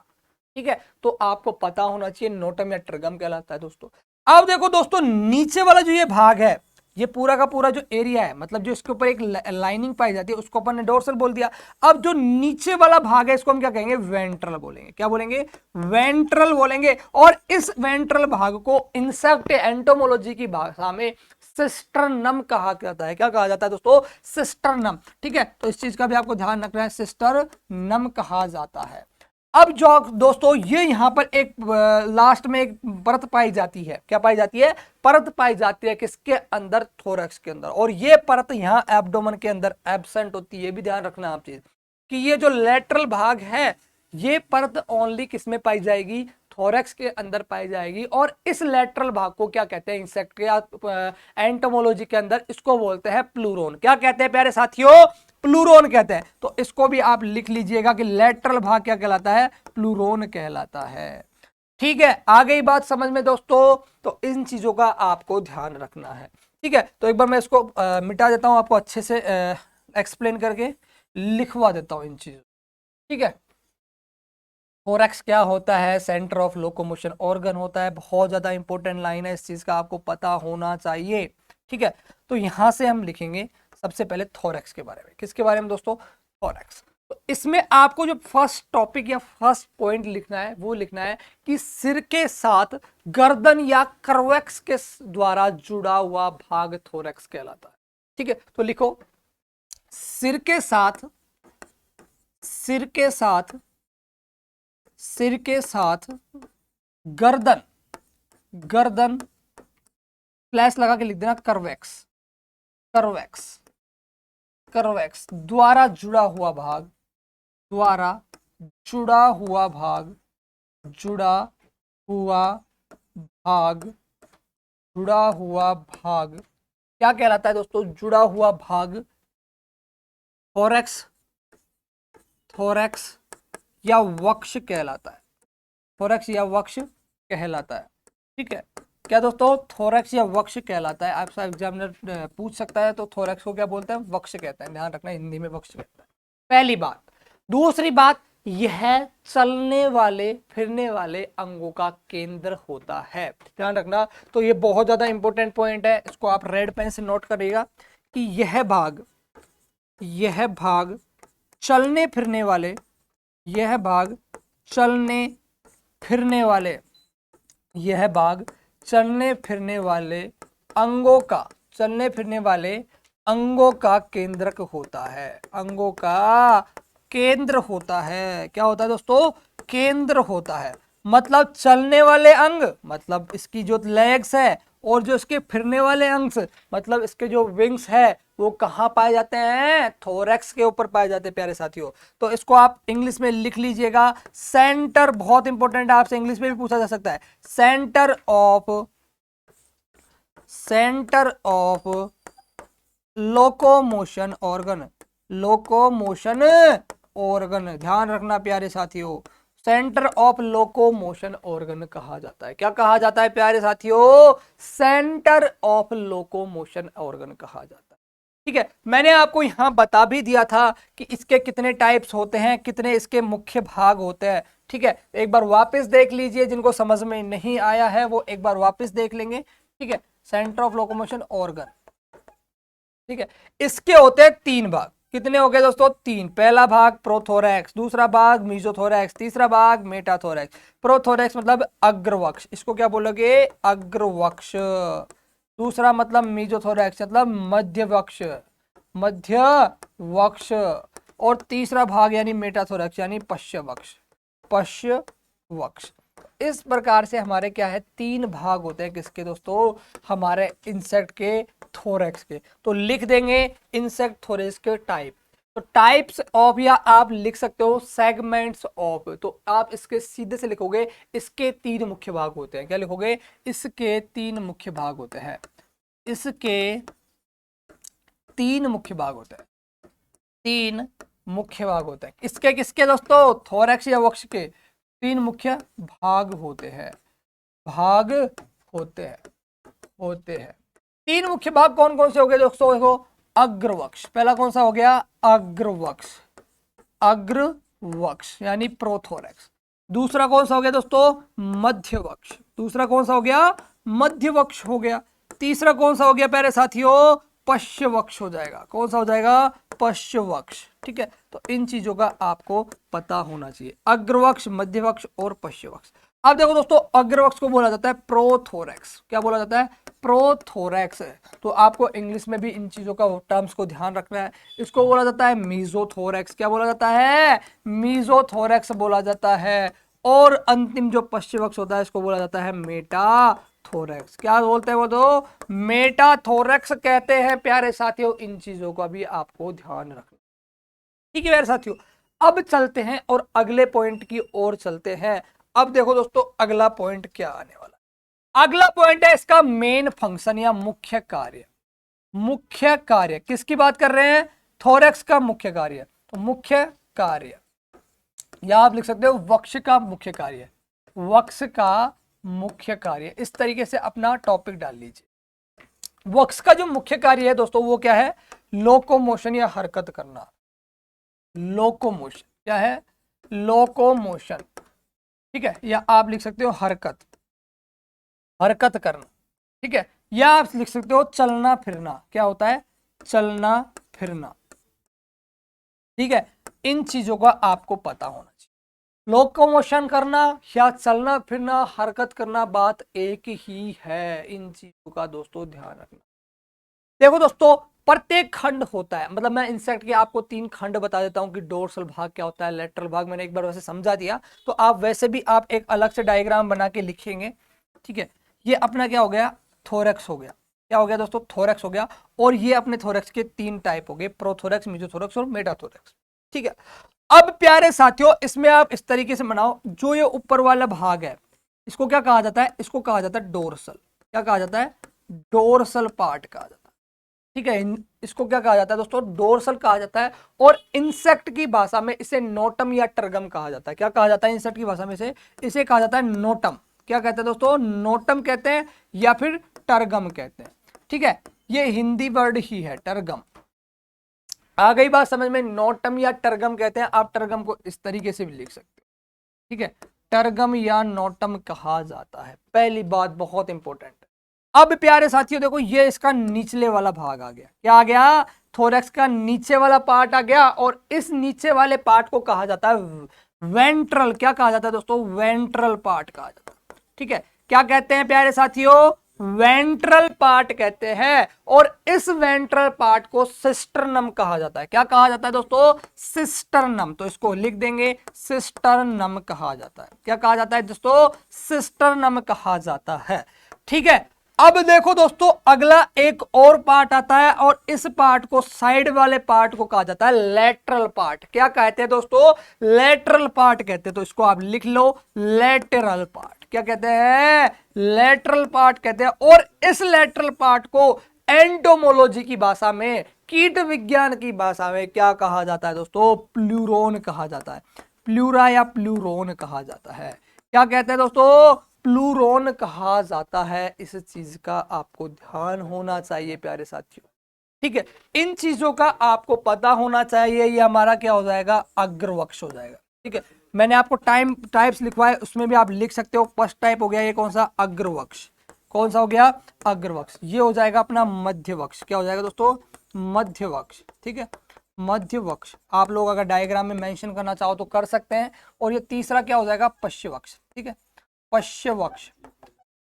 ठीक है, तो आपको पता होना चाहिए नोटम या टर्गम कहलाता है दोस्तों। अब देखो दोस्तों, नीचे वाला जो ये भाग है, ये पूरा का पूरा जो एरिया है, मतलब जो इसके ऊपर एक लाइनिंग पाई जाती है, उसको अपन ने डोर्सल बोल दिया। अब जो नीचे वाला भाग है, इसको हम क्या कहेंगे? वेंट्रल बोलेंगे। क्या बोलेंगे? वेंट्रल बोलेंगे। और इस वेंट्रल भाग को इंसेक्ट एंटोमोलॉजी की भाषा में सिस्टर्नम कहा जाता है। क्या कहा जाता है दोस्तों? सिस्टर्नम। ठीक है, तो इस चीज का भी आपको ध्यान रखना है, सिस्टर्नम कहा जाता है। अब जो दोस्तों, ये यहां पर एक लास्ट में एक परत पाई जाती है। क्या पाई जाती है? परत पाई जाती है किसके अंदर? थोरैक्स के अंदर। और ये परत यहां एब्डोमेन के अंदर एब्सेंट होती है। ये भी ध्यान रखना आप चीज कि ये जो लेटरल भाग है, ये परत ओनली किसमें पाई जाएगी? थोरैक्स के अंदर पाई जाएगी। और इस लेटरल भाग को क्या कहते हैं इंसेक्ट के या एंटोमोलॉजी के अंदर? इसको बोलते हैं प्लूरोन। क्या कहते हैं प्यारे साथियों? प्लूरोन कहते हैं। तो इसको भी आप लिख लीजिएगा कि लेटरल भाग क्या कहलाता है? प्लूरोन कहलाता है। ठीक है, आ गई बात समझ में दोस्तों? तो इन चीजों का आपको ध्यान रखना है। ठीक है, तो एक बार मैं इसको मिटा देता हूं, आपको अच्छे से एक्सप्लेन करके लिखवा देता हूं इन चीजों। ठीक है, थोरैक्स क्या होता है? सेंटर ऑफ लोकोमोशन ऑर्गन होता है। बहुत ज्यादा इंपॉर्टेंट लाइन है, इस चीज का आपको पता होना चाहिए। ठीक है, तो यहां से हम लिखेंगे सबसे पहले थोरैक्स के बारे में। किसके बारे में दोस्तों? थोरैक्स। तो इसमें आपको जो फर्स्ट टॉपिक या फर्स्ट पॉइंट लिखना है वो लिखना है कि सिर के साथ गर्दन या कर्वेक्स के द्वारा जुड़ा हुआ भाग थोरैक्स कहलाता है। ठीक है, तो लिखो, सिर के साथ, सिर के साथ, सिर के साथ गर्दन, गर्दन स्लैश लगा के लिख देना कर्वेक्स, कर्वेक्स, कर्वेक्स द्वारा जुड़ा हुआ भाग, द्वारा जुड़ा हुआ भाग, जुड़ा हुआ भाग, जुड़ा हुआ भाग क्या कहलाता है दोस्तों? जुड़ा हुआ भाग थोरैक्स, थोरैक्स या वक्ष कहलाता है। थोरैक्स या वक्ष कहलाता है। ठीक है, क्या दोस्तों? थोरैक्स या वक्ष कहलाता है। आपसे एग्जामिनर पूछ सकता है, तो थोरैक्स को क्या बोलते हैं? वक्ष कहते हैं। ध्यान रखना, हिंदी में वक्ष कहता है। पहली बात। दूसरी बात, यह चलने वाले फिरने वाले अंगों का केंद्र होता है। ध्यान रखना, तो ये बहुत ज्यादा इंपॉर्टेंट पॉइंट है, इसको आप रेड पेन से नोट करिएगा कि यह भाग चलने फिरने वाले, यह भाग चलने फिरने वाले, यह भाग चलने फिरने वाले अंगों का, चलने फिरने वाले अंगों का केंद्रक होता है, अंगों का केंद्र होता है। क्या होता है दोस्तों? केंद्र होता है। मतलब चलने वाले अंग मतलब इसकी जो लेग्स है, और जो इसके फिरने वाले अंग मतलब इसके जो विंग्स है, वो कहाँ पाए जाते हैं? थोरैक्स के ऊपर पाए जाते हैं प्यारे साथियों। तो इसको आप इंग्लिश में लिख लीजिएगा, सेंटर, बहुत इंपॉर्टेंट है, आपसे इंग्लिश में भी पूछा जा सकता है, centre of locomotion organ, locomotion organ. ध्यान रखना प्यारे साथियों, सेंटर ऑफ लोकोमोशन ऑर्गन कहा जाता है। क्या कहा जाता है प्यारे साथियों? सेंटर ऑफ लोकोमोशन ऑर्गन कहा जाता है। ठीक है, मैंने आपको यहां बता भी दिया था कि इसके कितने टाइप्स होते हैं, कितने इसके मुख्य भाग होते हैं। ठीक है, एक बार वापस देख लीजिए, जिनको समझ में नहीं आया है वो एक बार वापस देख लेंगे। ठीक है, सेंटर ऑफ लोकोमोशन ऑर्गन, ठीक है, इसके होते हैं 3 भाग। कितने हो गए दोस्तों? 3। पहला भाग प्रोथोरैक्स, दूसरा भाग मीजोथोरैक्स, तीसरा भाग मेटाथोरैक्स। प्रोथोरैक्स मतलब अग्रवक्ष, इसको क्या बोलोगे? अग्रवक्ष। दूसरा मतलब मीजोथोरैक्स मतलब मध्यवक्ष, मध्यवक्ष। और तीसरा भाग यानी मेटाथोरैक्स यानी पश्चवक्ष, पश्चवक्ष। इस प्रकार से हमारे क्या है? 3 भाग होते हैं किसके दोस्तों? हमारे इंसेक्ट के थोरैक्स के। तो लिख देंगे इंसेक्ट थोरैक्स के टाइप। तो टाइप्स ऑफ, या आप लिख सकते हो सेगमेंट्स ऑफ। तो आप इसके सीधे से लिखोगे इसके 3 मुख्य भाग होते हैं। क्या लिखोगे? इसके 3 मुख्य भाग होते हैं, इसके 3 मुख्य भाग होते हैं, 3 मुख्य भाग होते हैं। इसके किसके दोस्तों? थोरैक्स या वक्ष के 3 मुख्य भाग होते हैं, भाग होते हैं, होते हैं। 3 मुख्य भाग कौन कौन से हो गए दोस्तों? देखो, अग्रवक्ष, पहला कौन सा हो गया? अग्रवक्ष, अग्रवक्ष यानी प्रोथोरैक्स। दूसरा कौन सा हो गया दोस्तों? मध्यवक्ष, दूसरा कौन सा हो गया? मध्यवक्ष हो गया। तीसरा कौन सा हो गया प्यारे साथियों? पश्चवक्ष हो जाएगा। कौन सा हो जाएगा? पश्चवक्ष। ठीक है, तो इन चीजों का आपको पता होना चाहिए, अग्रवक्ष, मध्यवक्ष और पश्चवक्ष। अब देखो दोस्तों, अग्रवक्ष को बोला जाता है प्रोथोरैक्स। क्या बोला जाता है? प्रोथोरैक्स। तो आपको इंग्लिश में भी इन चीजों का टर्म्स को ध्यान रखना है। इसको बोला जाता है मीजोथोरैक्स। क्या बोला जाता है? मीजोथोरैक्स बोला जाता है। और अंतिम जो पश्चवक्ष होता है, इसको बोला जाता है मेटाथोरैक्स। क्या बोलते हैं वो? तो मेटाथोरैक्स कहते हैं प्यारे साथियों। इन चीजों का भी आपको ध्यान रखना। ठीक है प्यारे साथियों, अब चलते हैं और अगले पॉइंट की ओर चलते हैं। अब देखो दोस्तों, अगला पॉइंट क्या आने वाला है? अगला पॉइंट है इसका मेन फंक्शन या मुख्य कार्य। मुख्य कार्य किसकी बात कर रहे हैं? थोरैक्स का मुख्य कार्य। तो मुख्य कार्य, या आप लिख सकते हो वक्ष का मुख्य कार्य, वक्ष का मुख्य कार्य। इस तरीके से अपना टॉपिक डाल लीजिए। वक्ष का जो मुख्य कार्य है दोस्तों, वो क्या है? लोकोमोशन या हरकत करना। लोकोमोशन क्या है? लोकोमोशन। ठीक है, या आप लिख सकते हो हरकत, हरकत करना। ठीक है, या आप लिख सकते हो चलना फिरना। क्या होता है? चलना फिरना। ठीक है, इन चीजों का आपको पता होना चाहिए। लोकोमोशन करना या चलना फिरना, हरकत करना, बात एक ही है। इन चीजों का दोस्तों ध्यान रखना। देखो दोस्तों, प्रत्येक खंड होता है, मतलब मैं इंसेक्ट के आपको 3 खंड बता देता हूं कि डोर्सल भाग क्या होता है, लेटरल भाग मैंने एक बार वैसे समझा दिया। तो आप वैसे भी आप एक अलग से डायग्राम बना के लिखेंगे। ठीक है, ये अपना क्या हो गया? थोरैक्स हो गया। क्या हो गया दोस्तों? थोरैक्स हो गया। और ये अपने थोरैक्स के 3 टाइप हो गए, प्रोथोरैक्स, मीजोथोरैक्स और मेटाथोरैक्स। ठीक है, अब प्यारे साथियों, इसमें आप इस तरीके से बनाओ, जो ये ऊपर वाला भाग है, इसको क्या कहा जाता है? इसको कहा जाता है डोर्सल। क्या कहा जाता है? डोर्सल पार्ट कहा जाता है। ठीक है, इसको क्या कहा जाता है दोस्तों? डोर्सल कहा जाता है। और इंसेक्ट की भाषा में इसे नोटम या टर्गम कहा जाता है। क्या कहा जाता है इंसेक्ट की भाषा में? इसे कहा जाता है नोटम। क्या कहते हैं दोस्तों? नोटम कहते हैं या फिर टर्गम कहते हैं। ठीक है, ये हिंदी वर्ड ही है, टर्गम। आ गई बात समझ में? नोटम या टर्गम कहते हैं, आप टर्गम को इस तरीके से भी लिख सकते हो, ठीक है, टर्गम या नोटम कहा जाता है। पहली बात बहुत इंपॉर्टेंट है। अब प्यारे साथियों देखो, ये इसका निचले वाला भाग आ गया, क्या आ गया? थोरैक्स का नीचे वाला पार्ट आ गया, और इस नीचे वाले पार्ट को कहा जाता है वेंट्रल। क्या कहा जाता है दोस्तों? वेंट्रल पार्ट कहा जाता है, ठीक है। क्या कहते हैं प्यारे साथियों? वेंट्रल पार्ट कहते हैं। और इस वेंट्रल पार्ट को सिस्टर्नम कहा जाता है। क्या कहा जाता है दोस्तों? सिस्टर्नम। तो इसको लिख देंगे, सिस्टर्नम कहा जाता है। क्या कहा जाता है दोस्तों? सिस्टर्नम कहा जाता है, ठीक है। अब देखो दोस्तों, अगला एक और पार्ट आता है, और इस पार्ट को, साइड वाले पार्ट को कहा जाता है लेटरल पार्ट। क्या कहते हैं दोस्तों? लेटरल पार्ट कहते हैं। तो इसको आप लिख लो, लेटरल पार्ट। क्या कहते हैं? लेटरल पार्ट कहते हैं। और इस लेटरल पार्ट को एंटोमोलॉजी की भाषा में, कीट विज्ञान की भाषा में क्या कहा जाता है दोस्तों? प्लूरोन कहा जाता है। प्लूरा या प्लूरोन कहा जाता है। क्या कहते हैं दोस्तों? प्लूरोन कहा जाता है। इस चीज का आपको ध्यान होना चाहिए प्यारे साथियों, ठीक है। इन चीजों का आपको पता होना चाहिए। ये हमारा क्या हो जाएगा? अग्रवक्ष हो जाएगा, ठीक है। मैंने आपको टाइप्स लिखवाए, उसमें भी आप लिख सकते हो। फर्स्ट टाइप हो गया ये कौन सा? अग्रवक्ष। कौन सा हो गया? अग्रवक्ष। ये हो जाएगा अपना मध्यवक्ष। क्या हो जाएगा दोस्तों? मध्यवक्ष, ठीक है। मध्यवक्ष आप लोग अगर डायग्राम में मेंशन करना चाहो तो कर सकते हैं। और ये तीसरा क्या हो जाएगा? पश्चवक्ष, ठीक है। पश्चवक्ष,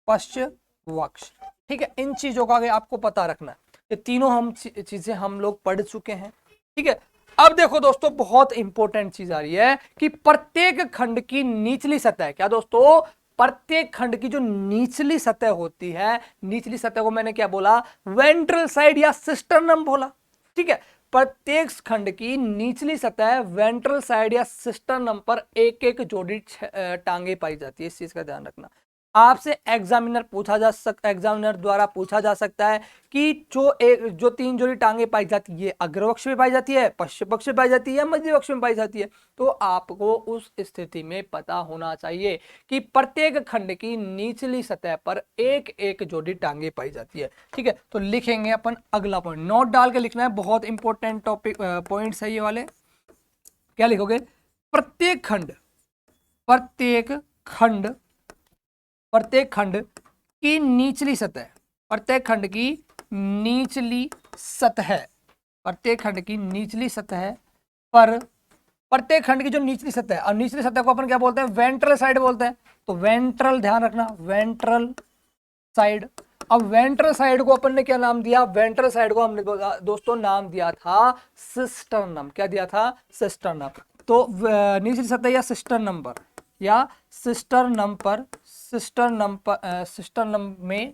पश्चवक्ष, ठीक है। इन चीजों का आपको पता रखना है। ये तीनों हम चीजें हम लोग पढ़ चुके हैं, ठीक है। अब देखो दोस्तों, बहुत इंपॉर्टेंट चीज आ रही है कि प्रत्येक खंड की निचली सतह, क्या दोस्तों? प्रत्येक खंड की जो निचली सतह होती है, निचली सतह को मैंने क्या बोला? वेंट्रल साइड या सिस्टर्नम बोला, ठीक है। प्रत्येक खंड की निचली सतह, वेंट्रल साइड या सिस्टर्नम पर एक एक जोड़ी टांगे पाई जाती है। इस चीज का ध्यान रखना। आपसे एग्जामिनर द्वारा पूछा जा सकता है कि जो तीन जोड़ी टांगे पाई जाती है, अग्रवक्ष में पाई जाती है, पश्चिम पक्ष में पाई जाती है, मध्य पक्ष में पाई जाती है। तो आपको उस स्थिति में पता होना चाहिए कि प्रत्येक खंड की निचली सतह पर एक एक जोड़ी टांगे पाई जाती है, ठीक है। तो लिखेंगे अपन अगला पॉइंट, नोट डाल के लिखना है, बहुत इंपॉर्टेंट टॉपिक पॉइंट्स है ये वाले। क्या लिखोगे? प्रत्येक खंड, प्रत्येक खंड, प्रत्येक खंड की निचली सतह, प्रत्येक खंड की निचली सतह, प्रत्येक खंड की निचली सतह पर, प्रत्येक खंड की जो निचली सतह है, और निचली सतह को अपन क्या बोलते हैं? वेंट्रल साइड बोलते हैं। तो वेंट्रल, ध्यान रखना, वेंट्रल साइड। अब वेंट्रल साइड को अपन ने क्या नाम दिया? वेंट्रल साइड को हमने दोस्तों नाम दिया था सिस्टर्नम। क्या दिया था? सिस्टर्नम। तो निचली सतह या सिस्टर्नम पर, या सिस्टर्नम पर, सिस्टर्नम में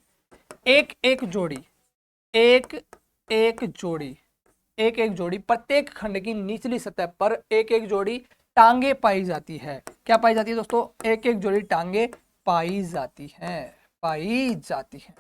एक एक जोड़ी, एक एक जोड़ी, एक एक जोड़ी, प्रत्येक खंड की निचली सतह पर एक एक जोड़ी टांगे पाई जाती है। क्या पाई जाती है दोस्तों? एक एक जोड़ी टांगे पाई जाती हैं, पाई जाती हैं।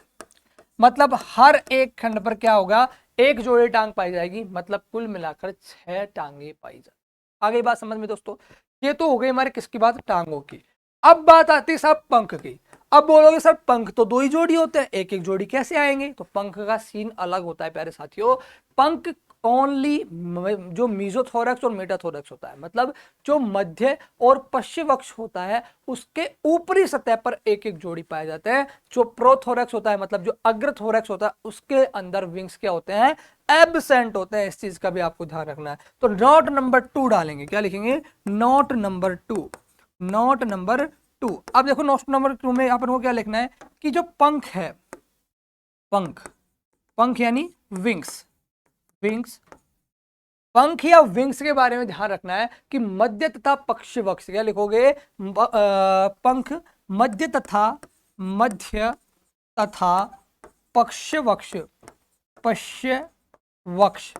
मतलब हर एक खंड पर क्या होगा? एक जोड़ी टांग पाई जाएगी, मतलब कुल मिलाकर 6 टांगे पाई जाती। आगे बात समझ में दोस्तों? ये तो हो गई हमारे किसकी बात? टांगों की। अब बात आती है साहब पंख की। अब बोलोगे सर पंख तो 2 ही जोड़ी होते हैं, एक एक जोड़ी कैसे आएंगे? तो पंख का सीन अलग होता है प्यारे साथियों। पंख ओनली जो मीजोथोरैक्स और मेटाथोरैक्स होता है, मतलब जो मध्य और पश्चिमवक्ष होता है, उसके ऊपरी सतह पर एक एक जोड़ी पाए जाते हैं। जो प्रोथोरैक्स होता है, मतलब जो अग्रथोरैक्स होता है, उसके अंदर विंग्स क्या होते हैं? एब्सेंट होते हैं। इस चीज का भी आपको ध्यान रखना है। तो नोट नंबर 2 डालेंगे। क्या लिखेंगे? Note number 2, note number 2। अब देखो नोट नंबर 2 में अपन को क्या लिखना है कि जो पंख है, पंख, पंख यानी विंग्स, विंग्स, पंख या विंग्स के बारे में ध्यान रखना है कि मध्य तथा पश्चिमवक्ष। क्या लिखोगे? पंख मध्य तथा, मध्य तथा पश्चिमवक्ष, पश्चिमवक्ष,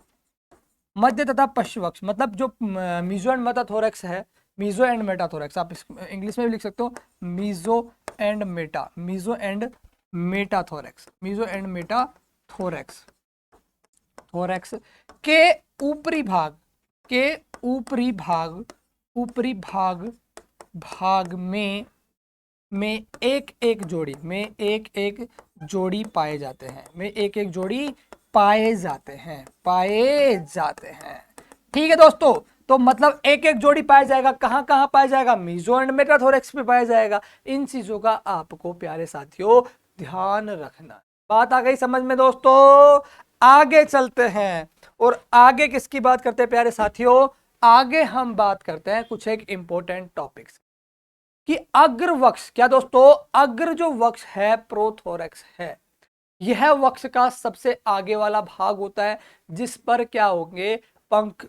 मध्य तथा पश्चिमवक्ष, मतलब जो मीजो एंड मेटाथोरैक्स है, मीजो एंड मेटाथोरैक्स, आप इंग्लिश में भी लिख सकते हो meso and meta, meso and metathorax, meso and metathorax, thorax के ऊपरी भाग, के ऊपरी भाग, ऊपरी भाग में एक एक जोड़ी, में एक एक जोड़ी पाए जाते हैं, में एक एक जोड़ी पाए जाते हैं, पाए जाते हैं। ठीक है दोस्तों, तो मतलब एक एक जोड़ी पाया जाएगा, कहां कहां पाया जाएगा, मीजो एंड मेटाथोरेक्स पे पाया जाएगा। इन चीजों का आपको प्यारे साथियों ध्यान रखना। बात आ गई समझ में दोस्तों? आगे चलते हैं और आगे किसकी बात करते हैं प्यारे साथियों? आगे हम बात करते हैं कुछ एक इंपॉर्टेंट टॉपिक्स कि अग्र वक्ष। क्या दोस्तों? अग्र जो वक्ष है प्रोथोरेक्स है, यह वक्ष का सबसे आगे वाला भाग होता है जिस पर क्या होंगे, पंख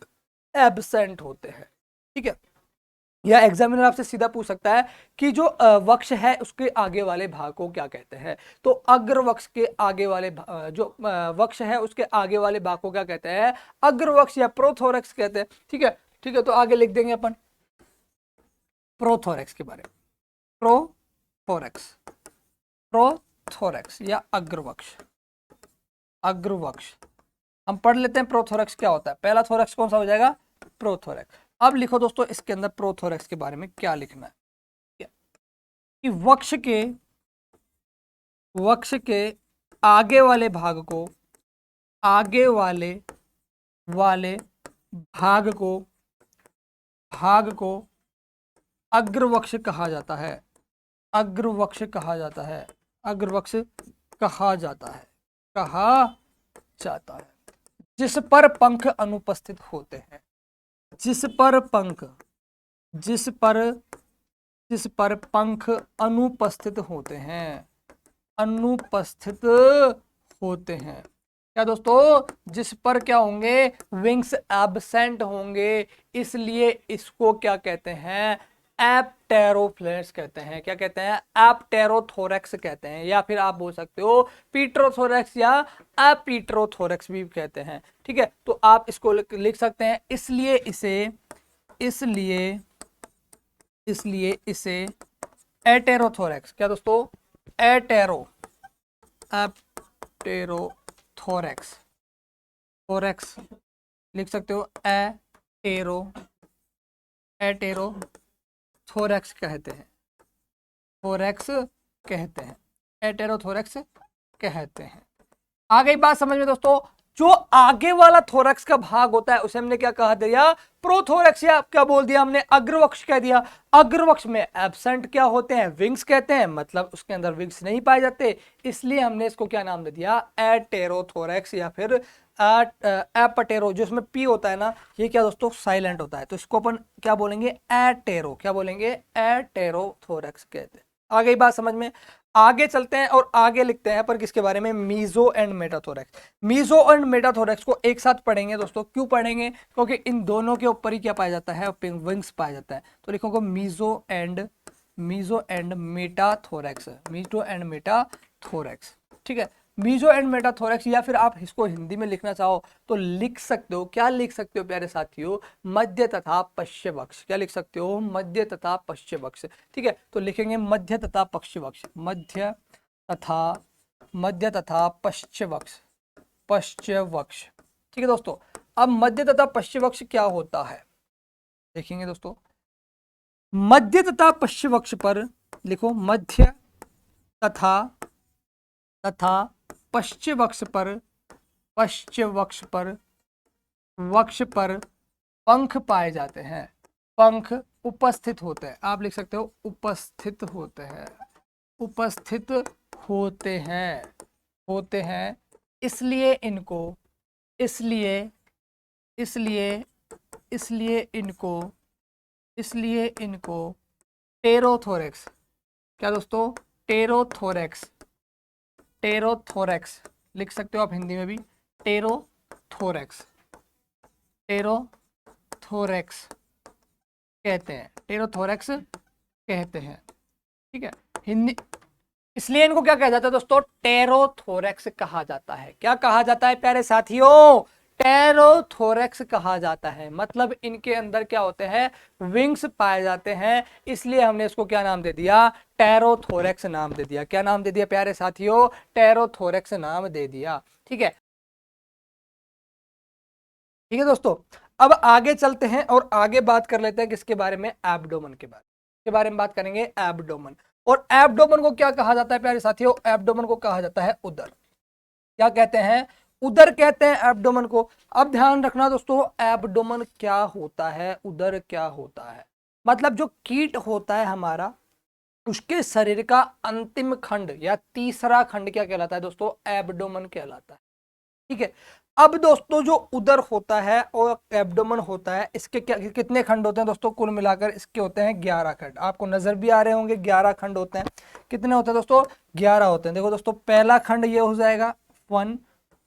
एब्सेंट होते हैं। ठीक है, या एग्जामिनर आपसे सीधा पूछ सकता है कि जो वक्ष है उसके आगे वाले भाग को क्या कहते हैं। तो अग्र वक्ष के आगे वाले जो वक्ष है उसके आगे वाले भाग को क्या कहते हैं? अग्र वक्ष या प्रोथोरेक्स कहते हैं। ठीक है, ठीक है, तो आगे लिख देंगे अपन प्रोथोरेक्स के बारे में। प्रोथोरेक्स, प्रोथोरेक्स या अग्रवक्ष। अग्रवक्ष हम पढ़ लेते हैं प्रोथोरेक्स क्या होता है। पहला थोरेक्स कौन सा हो जाएगा? प्रोथोरेक्स। अब लिखो दोस्तों इसके अंदर प्रोथोरेक्स के बारे में क्या लिखना है कि वक्ष के आगे वाले भाग को, आगे वाले भाग को अग्रवक्ष कहा जाता है। अग्रवक्ष कहा जाता है। अग्रवक्ष कहा जाता है, कहा जाता है जिस पर पंख अनुपस्थित होते हैं। जिस पर पंख अनुपस्थित होते हैं। अनुपस्थित होते हैं। क्या दोस्तों? जिस पर क्या होंगे? विंग्स एब्सेंट होंगे, इसलिए इसको क्या कहते हैं? एप्टेरोफ्लेट्स कहते हैं। क्या कहते हैं? एप्टेरोथोरेक्स कहते हैं, या फिर आप बोल सकते हो पीट्रोथोरेक्स या एपीट्रोथोरेक्स भी कहते हैं। ठीक है, तो आप इसको लिख सकते हैं। इसलिए इसे एटेरोथोरेक्स, क्या दोस्तों? एप्टेरोथोरेक्स, थोरेक्स लिख सकते हो। एटेरोथोरेक्स कहते हैं। थोरेक्स कहते हैं, एटेरोथोरेक्स कहते हैं। आ गई बात समझ में दोस्तों? जो आगे वाला थोरेक्स का भाग होता है उसे हमने क्या कहा दिया? प्रोथोरेक्स, या क्या बोल दिया हमने? अग्रवक्ष कह दिया। अग्रवक्ष में एब्सेंट क्या होते हैं? विंग्स कहते हैं, मतलब उसके अंदर विंग्स नहीं पाए जाते, इसलिए हमने इसको क्या नाम दे दिया? एटेरोथोरेक्स या फिर एपटेरो। जो इसमें पी होता है ना, ये क्या दोस्तों? साइलेंट होता है, तो इसको अपन क्या बोलेंगे? एटेरो। क्या बोलेंगे? एटेरोथोरेक्स कहते हैं। आ गई बात समझ में? आगे चलते हैं और आगे लिखते हैं पर किसके बारे में? Meso and metathorax. Meso and metathorax को एक साथ पढ़ेंगे दोस्तों। क्यों पढ़ेंगे? क्योंकि इन दोनों के ऊपर ही क्या पाया जाता है? विंग्स पाया जाता है। तो लिखोगे meso and metathorax. Meso and metathorax. ठीक है, मीजो एंड मेटाथोरेक्स, या फिर आप इसको हिंदी में लिखना चाहो तो लिख सकते हो। क्या लिख सकते हो प्यारे साथियों? मध्य तथा पश्चिम वक्ष। क्या लिख सकते हो? मध्य तथा पश्चिम वक्ष। ठीक है, तो लिखेंगे मध्य तथा पश्चिम वक्ष। मध्य तथा पश्चिम वक्ष, पश्चिम वक्ष। ठीक है दोस्तों, अब मध्य तथा पश्चिम वक्ष क्या होता है देखेंगे दोस्तों। मध्य तथा पश्चिम वक्ष पर लिखो मध्य तथा पश्चिम वक्ष पर पंख पाए जाते हैं। पंख उपस्थित होते हैं। आप लिख सकते हो उपस्थित होते हैं। उपस्थित होते हैं, इसलिए इनको टेरोथोरेक्स। क्या दोस्तों? टेरोथोरेक्स लिख सकते हो आप हिंदी में भी। टेरोथोरेक्स कहते हैं। टेरोथोरेक्स कहते हैं। ठीक है, हिंदी, इसलिए इनको क्या कहा जाता है दोस्तों? टेरोथोरेक्स कहा जाता है। क्या कहा जाता है प्यारे साथियों? टेरोथोरेक्स कहा जाता है। मतलब इनके अंदर क्या होते हैं? विंग्स पाए जाते हैं, इसलिए हमने इसको क्या नाम दे दिया? टेरोथोरेक्स नाम दे दिया। क्या नाम दे दिया प्यारे साथियों? टेरोथोरेक्स नाम दे दिया। ठीक है, ठीक है दोस्तों, अब आगे चलते हैं और आगे बात कर लेते हैं किसके बारे में? एब्डोमेन के बारे में बात करेंगे। एब्डोमेन, और एब्डोमेन को क्या कहा जाता है प्यारे साथियों? एब्डोमेन को कहा जाता है उदर। क्या कहते हैं? उदर कहते हैं एब्डोमेन को। अब ध्यान रखना दोस्तों, एब्डोमेन क्या होता है, उदर क्या होता है। मतलब जो कीट होता है हमारा, उसके शरीर का अंतिम खंड या तीसरा खंड क्या कहलाता है दोस्तों, एब्डोमेन कहलाता है। ठीक है। अब दोस्तों जो उदर होता है और एब्डोमेन होता है, इसके क्या कितने खंड होते हैं दोस्तों, कुल मिलाकर इसके होते हैं 11 खंड। आपको नजर भी आ रहे होंगे 11 खंड होते हैं। कितने होते हैं दोस्तों, 11 होते हैं। देखो दोस्तों, पहला खंड ये हो जाएगा 1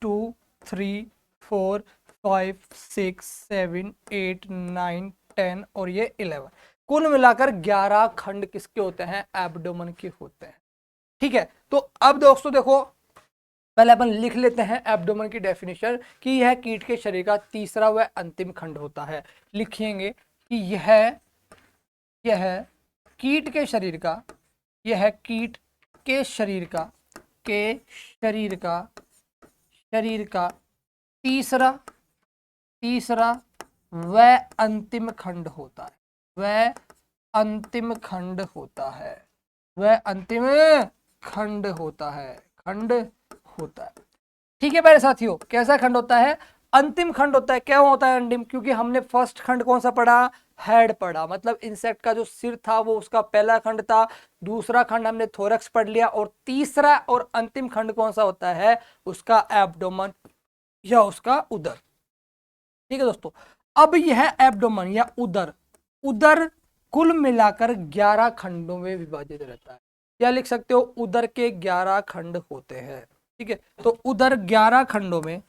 2 3 4 5 6 7 8 9 10 और ये 11। कुल मिलाकर 11 खंड किसके होते हैं, एब्डोमेन के होते हैं। ठीक है। तो अब दोस्तों देखो, पहले अपन लिख लेते हैं एब्डोमेन की डेफिनेशन कि यह कीट के शरीर का तीसरा व अंतिम खंड होता है। लिखेंगे कि यह कीट के शरीर का, यह कीट के शरीर का, शरीर का तीसरा व अंतिम खंड होता है। वह अंतिम खंड होता है। वह अंतिम खंड होता है। खंड होता है। ठीक है मेरे साथियों, कैसा खंड होता है, अंतिम खंड होता है। क्या होता है अंतिम, क्योंकि हमने फर्स्ट खंड कौन सा पढ़ा, हेड पढ़ा, मतलब इंसेक्ट का जो सिर था वो उसका पहला खंड था। दूसरा खंड हमने थोरक्स पढ़ लिया, और तीसरा और अंतिम खंड कौन सा होता है, उसका एब्डोमेन या उसका उदर। ठीक है दोस्तों, अब यह एब्डोमेन या उदर कुल मिलाकर 11 खंडों में विभाजित रहता है। क्या लिख सकते हो, उदर के 11 खंड होते हैं। ठीक है, तो उदर 11 खंडों में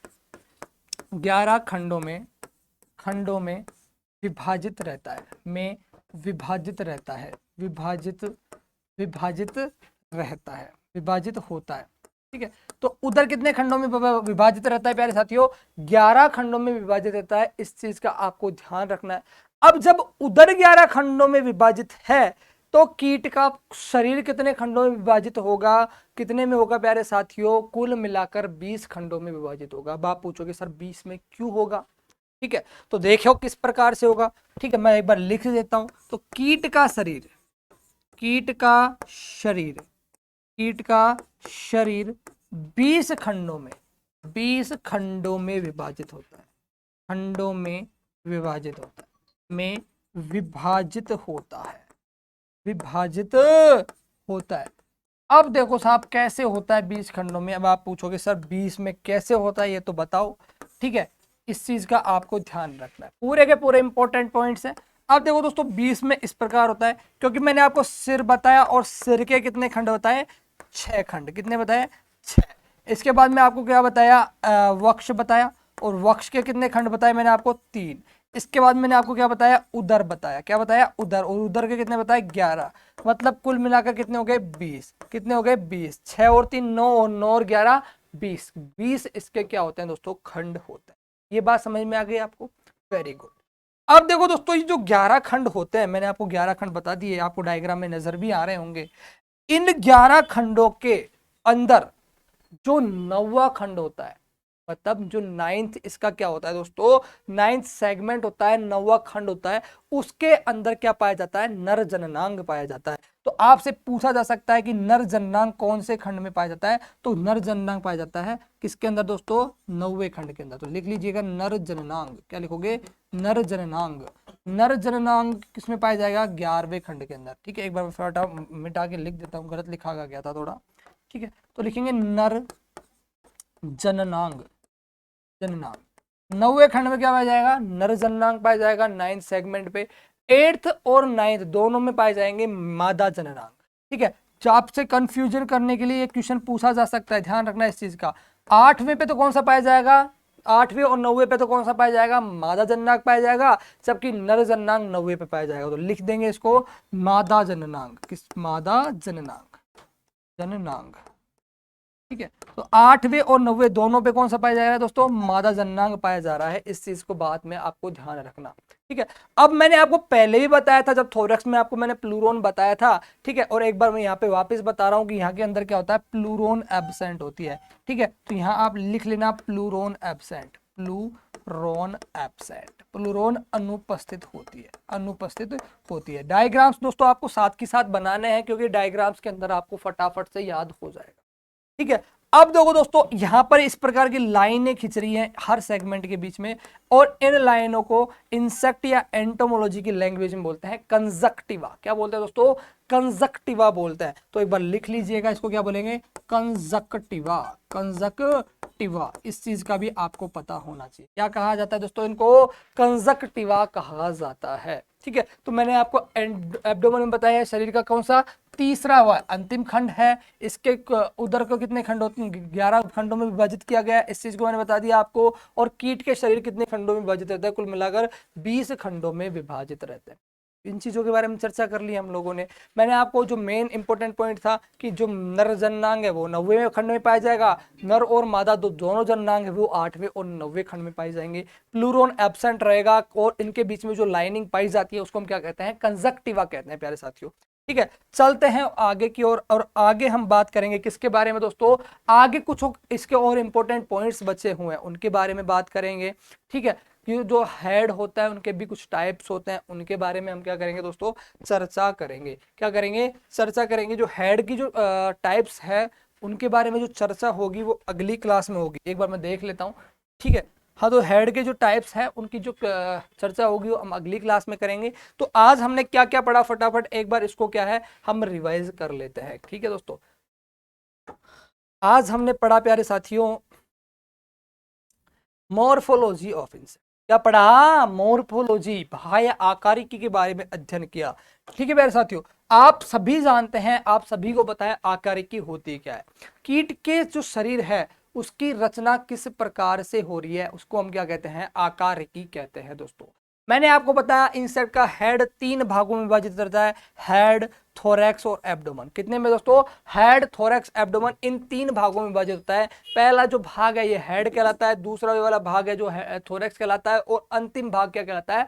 विभाजित रहता है, विभाजित होता है। ठीक है, तो उदर कितने खंडों में विभाजित रहता है प्यारे साथियों, 11 खंडों में विभाजित रहता है। इस चीज का आपको ध्यान रखना है। अब जब उदर 11 खंडों में विभाजित है, तो कीट का शरीर कितने खंडों में विभाजित होगा, कितने में होगा प्यारे साथियों, कुल मिलाकर 20 खंडों में विभाजित होगा। अब आप पूछोगे सर 20 में क्यों होगा। ठीक है, तो देखो किस प्रकार से होगा। ठीक है, मैं एक बार लिख देता हूं। तो कीट का शरीर 20 खंडों में विभाजित होता है। विभाजित होता है। अब देखो साहब कैसे होता है 20 खंडों में। अब आप पूछोगे सर 20 में कैसे होता है, ये तो बताओ। ठीक है, इस चीज का आपको ध्यान रखना है, पूरे के पूरे इंपॉर्टेंट पॉइंट्स हैं। अब देखो दोस्तों 20 में इस प्रकार होता है, क्योंकि मैंने आपको सिर बताया और सिर के कितने खंड बताए, 6 खंड। कितने बताए, 6। इसके बाद में आपको क्या बताया, वक्ष बताया, और वक्ष के कितने खंड बताए मैंने आपको, 3। इसके बाद मैंने आपको क्या बताया, उदर बताया। क्या बताया, उदर, और उदर के कितने बताए, 11। मतलब कुल मिलाकर कितने हो गए, 20। कितने हो गए, 20। 6 और 3 9, और 9 और 11 20। 20 इसके क्या होते हैं दोस्तों, खंड होते हैं। ये बात समझ में आ गई आपको, वेरी गुड। अब देखो दोस्तों, ये जो 11 खंड होते हैं, मैंने आपको 11 खंड बता दिए, आपको डायग्राम में नजर भी आ रहे होंगे। इन 11 खंडों के अंदर जो 9वां खंड होता है, मतलब जो 9th इसका क्या होता है दोस्तों, 9th सेगमेंट होता है, 9वां खंड होता है, उसके अंदर क्या पाया जाता है, नर जननांग पाया जाता है। तो आपसे पूछा जा सकता है कि नर जननांग कौन से खंड में पाया जाता है, तो नर जननांग पाया जाता है किसके अंदर दोस्तों, 9वें खंड के अंदर। तो लिख लीजिएगा नर जननांग। क्या लिखोगे, नर जननांग। नर जननांग किसमें पाया जाएगा, 11वें खंड के अंदर। ठीक है, एक बार फटा मिटा के लिख देता हूँ, गलत लिखा गया था थोड़ा। ठीक है, तो लिखेंगे नर जननांग। 9वें खंड में क्या पाया जाएगा, नर जननांग पाया जाएगा 9th सेगमेंट पे। 8th और 9th दोनों में पाए जाएंगे मादा जननांग। ठीक है, जो आपसे कंफ्यूजन करने के लिए ये क्वेश्चन पूछा जा सकता है, ध्यान रखना इस चीज का। 8वें पे तो कौन सा पाया जाएगा, 8वें और 9वें पे तो कौन सा पाया जाएगा, मादा जननांग पाया जाएगा, जबकि नर जननांग 9वें पे पाया जाएगा। तो लिख देंगे इसको मादा जननांग। किस, मादा जननांग। ठीक है, तो 8वें और 9वें दोनों पे कौन सा पाया जा रहा है दोस्तों, मादा जननांग पाया जा रहा है। इस चीज को बाद में आपको ध्यान रखना। ठीक है, अब मैंने आपको पहले भी बताया था, जब थोरक्स में आपको मैंने प्लूरोन बताया था। ठीक है, और एक बार मैं यहाँ पे वापस बता रहा हूँ कि यहाँ के अंदर क्या होता है, प्लूरोन एब्सेंट होती है। ठीक है, तो यहाँ आप लिख लेना प्लूरोन एब्सेंट, प्लूरोन अनुपस्थित होती है। डायग्राम्स दोस्तों आपको साथ के साथ बनाने हैं, क्योंकि डायग्राम्स के अंदर आपको फटाफट से याद हो जाएगा। ठीक है, अब देखो दोस्तों, यहां पर इस प्रकार की लाइनें खिंच रही हैं हर सेगमेंट के बीच में, और इन लाइनों को इंसेक्ट या एंटोमोलॉजी की लैंग्वेज में बोलते हैं कंजक्टिवा। क्या बोलते हैं दोस्तों? कंजक्टिवा बोलते हैं। तो एक बार लिख लीजिएगा, इसको क्या बोलेंगे? कंजक्टिवा। कंजक्टिवा, इस चीज का भी आपको पता होना चाहिए। क्या कहा जाता है दोस्तों? इनको कंजक्टिवा कहा जाता है। ठीक है, तो मैंने आपको एब्डोमेन में बताया है शरीर का कौन सा तीसरा हुआ अंतिम खंड है। इसके उदर को कितने खंड होते हैं? 11 खंडों में विभाजित किया गया है, इस चीज को मैंने बता दिया आपको। और कीट के शरीर कितने खंडों में विभाजित रहता है? कुल मिलाकर 20 खंडों में विभाजित रहते हैं। इन चीजों के बारे में चर्चा कर ली हम लोगों ने। मैंने आपको जो मेन इंपॉर्टेंट पॉइंट था कि जो नर जननांग है वो 90वें खंड में पाया जाएगा, नर और मादा दोनों जननांग है वो 8वें और 9वें खंड में पाए जाएंगे। प्लूरोन एब्सेंट रहेगा, और इनके बीच में जो लाइनिंग पाई जाती है उसको हम क्या कहते हैं? कंजक्टिवा कहते हैं प्यारे साथियों। ठीक है, चलते हैं आगे की ओर, और आगे हम बात करेंगे किसके बारे में दोस्तों? आगे कुछ इसके और इंपॉर्टेंट पॉइंट्स बचे हुए हैं, उनके बारे में बात करेंगे। ठीक है, कि जो हेड होता है उनके भी कुछ टाइप्स होते हैं, उनके बारे में हम क्या करेंगे दोस्तों? चर्चा करेंगे। क्या करेंगे? चर्चा करेंगे। जो हेड की जो टाइप्स है उनके बारे में जो चर्चा होगी वो अगली क्लास में होगी। एक बार मैं देख लेता हूँ। ठीक है, हाँ, तो हेड के जो टाइप्स हैं उनकी जो चर्चा होगी वो हम अगली क्लास में करेंगे। तो आज हमने क्या क्या पढ़ा, फटाफट एक बार इसको क्या है हम रिवाइज कर लेते हैं। ठीक है दोस्तों, आज हमने पढ़ा प्यारे साथियों मॉर्फोलॉजी ऑफ इंसेक्ट। क्या पढ़ा? मॉर्फोलॉजी, बाह्य आकारिकी के बारे में अध्ययन किया। ठीक है प्यारे साथियों, आप सभी जानते हैं, आप सभी को पता है आकारिकी होती क्या है। कीट के जो शरीर है उसकी रचना किस प्रकार से हो रही है उसको हम क्या कहते हैं? आकारिकी कहते हैं दोस्तों। मैंने आपको बताया इंसेक्ट का हेड 3 भागों में विभाजित रहता है, हेड, थोरैक्स और एब्डोमेन। कितने में दोस्तों? हेड, थोरैक्स, एब्डोमेन, इन 3 भागों में विभाजित होता है। पहला जो भाग है ये हेड कहलाता है, दूसरा वाला भाग है जो थोरैक्स कहलाता है, और अंतिम भाग क्या कहलाता है?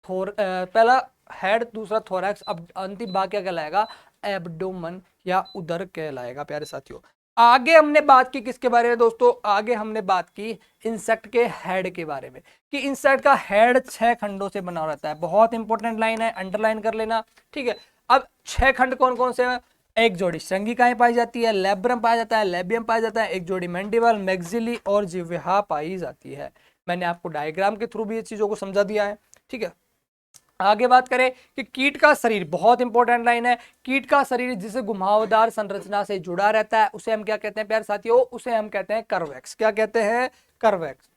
पहला हेड, दूसरा थोरैक्स, अब अंतिम भाग क्या कहलाएगा? एब्डोमेन या उदर कहलाएगा प्यारे साथियों। आगे हमने बात की किसके बारे में दोस्तों? आगे हमने बात की इंसेक्ट के हेड के बारे में, कि इंसेक्ट का हेड 6 खंडों से बना रहता है। बहुत इंपॉर्टेंट लाइन है, अंडरलाइन कर लेना। ठीक है, अब 6 खंड कौन कौन से हैं? एक जोड़ी श्रृंगिकाएं पाई जाती है, लैब्रम पाया जाता है, लेबियम पाया जाता है, एक जोड़ी मैंडिबल, मैक्सिली और जिह्वा पाई जाती है। मैंने आपको डायग्राम के थ्रू भी ये चीजों को समझा दिया है। ठीक है, आगे बात करें कि कीट का शरीर, बहुत इंपॉर्टेंट लाइन है। कीट का शरीर जिसे घुमावदार संरचना से जुड़ा रहता है उसे हम क्या कहते हैं प्यारे साथियों? उसे हम कहते हैं कर्वेक्स। क्या कहते हैं? कर्वेक्स।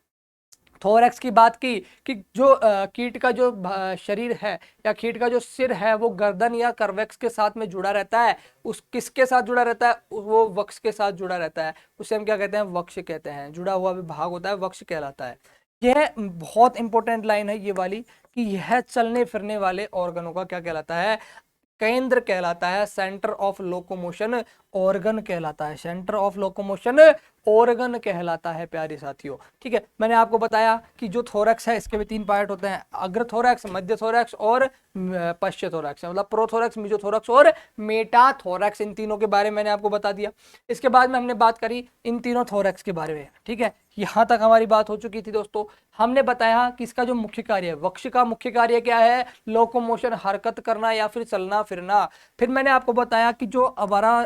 थोरैक्स की बात की कि जो कीट का जो शरीर है या कीट का जो सिर है वो गर्दन या कर्वेक्स के साथ में जुड़ा रहता है। उस किसके साथ जुड़ा रहता है? वो वक्ष के साथ जुड़ा रहता है, उसे हम क्या कहते हैं? वक्ष कहते हैं। जुड़ा हुआ भी भाग होता है, वक्ष कहलाता है। यह बहुत इंपॉर्टेंट लाइन है ये वाली, कि यह चलने फिरने वाले ऑर्गनों का क्या कहलाता है? केंद्र कहलाता है, सेंटर ऑफ लोकोमोशन ऑर्गन कहलाता है, सेंटर ऑफ लोकोमोशन ऑर्गन कहलाता है प्यारे साथियों। ठीक है, मैंने आपको बताया कि जो थोरैक्स है इसके भी 3 पार्ट होते हैं, अग्र थोरैक्स, मध्य थोरैक्स और पश्चिम थोरैक्स, मतलब प्रोथोरैक्स, मेसोथोरैक्स और मेटाथोरैक्स। इन तीनों के बारे में मैंने आपको बता दिया। इसके बाद में हमने बात करी इन तीनों थोरैक्स के बारे में। ठीक है, यहां तक हमारी बात हो चुकी थी दोस्तों। हमने बताया कि इसका जो मुख्य कार्य है, वक्ष का मुख्य कार्य क्या है? लोकोमोशन, हरकत करना या फिर चलना फिरना। फिर मैंने आपको बताया कि जो हमारा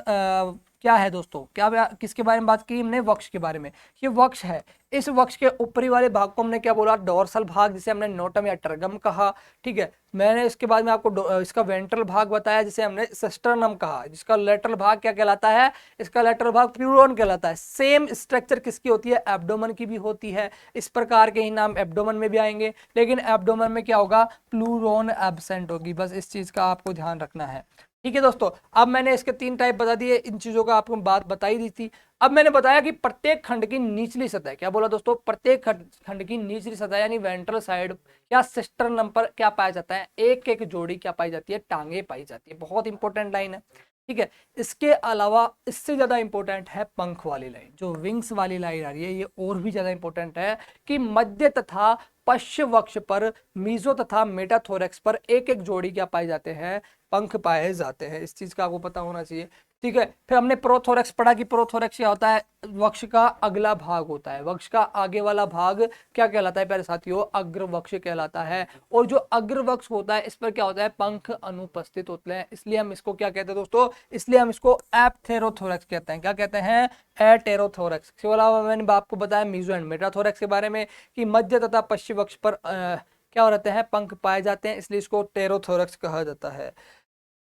क्या है दोस्तों, क्या किसके बारे में बात की हमने? वक्ष के बारे में। ये वक्ष है, इस वक्ष के ऊपरी वाले भाग को हमने क्या बोला? डोर्सल भाग, जिसे हमने नोटम या टर्गम कहा। ठीक है, मैंने इसके बाद में आपको इसका वेंट्रल भाग बताया जिसे हमने सेस्टर्नम कहा, जिसका लेटरल भाग क्या कहलाता है? इसका लेटरल भाग प्लूरोन कहलाता है। सेम स्ट्रक्चर किसकी होती है? एब्डोमेन की भी होती है। इस प्रकार के ही नाम एब्डोमेन में भी आएंगे, लेकिन एब्डोमेन में क्या होगा? प्लूरोन एब्सेंट होगी। बस इस चीज का आपको ध्यान रखना है। ठीक है दोस्तों, अब मैंने इसके 3 टाइप बता दिए, इन चीजों का आपको बात बताई दी थी। अब मैंने बताया कि प्रत्येक खंड की निचली सतह, क्या बोला दोस्तों? प्रत्येक खंड की निचली सतह यानी वेंट्रल साइड या सिस्टर्नम पर क्या पाया जाता है? एक एक जोड़ी क्या पाई जाती है? टांगे पाई जाती है। बहुत इंपॉर्टेंट लाइन है। ठीक है, इसके अलावा इससे ज्यादा इंपॉर्टेंट है पंख वाली लाइन, जो विंग्स वाली लाइन आ रही है, ये और भी ज्यादा इंपॉर्टेंट है कि मध्य तथा पश्चिम वक्ष पर, मीजो तथा मेटाथोरैक्स पर एक एक जोड़ी क्या पाए जाते हैं? पंख पाए जाते हैं। इस चीज का आपको पता होना चाहिए। ठीक है। फिर हमने प्रोथोरैक्स पढ़ा कि प्रोथोरैक्स क्या होता है, वक्ष का अगला भाग होता है। वक्ष का आगे वाला भाग क्या कहलाता है प्यारे साथियों, अग्रवक्ष कहलाता है। और जो अग्रवक्ष होता है इस पर क्या होता है, पंख अनुपस्थित होते हैं, इसलिए हम इसको क्या कहते हैं दोस्तों, इसलिए हम इसको एप्टेरोथोरैक्स कहते हैं। क्या कहते हैं, एटेरोथोरैक्स। इसके अलावा मैंने आपको बताया मीजो एंड मेटाथोरैक्स के बारे में कि मध्य तथा पश्चिम वक्ष पर क्या रहते हैं, पंख पाए जाते हैं, इसलिए इसको टेरोथोरैक्स कहा जाता है।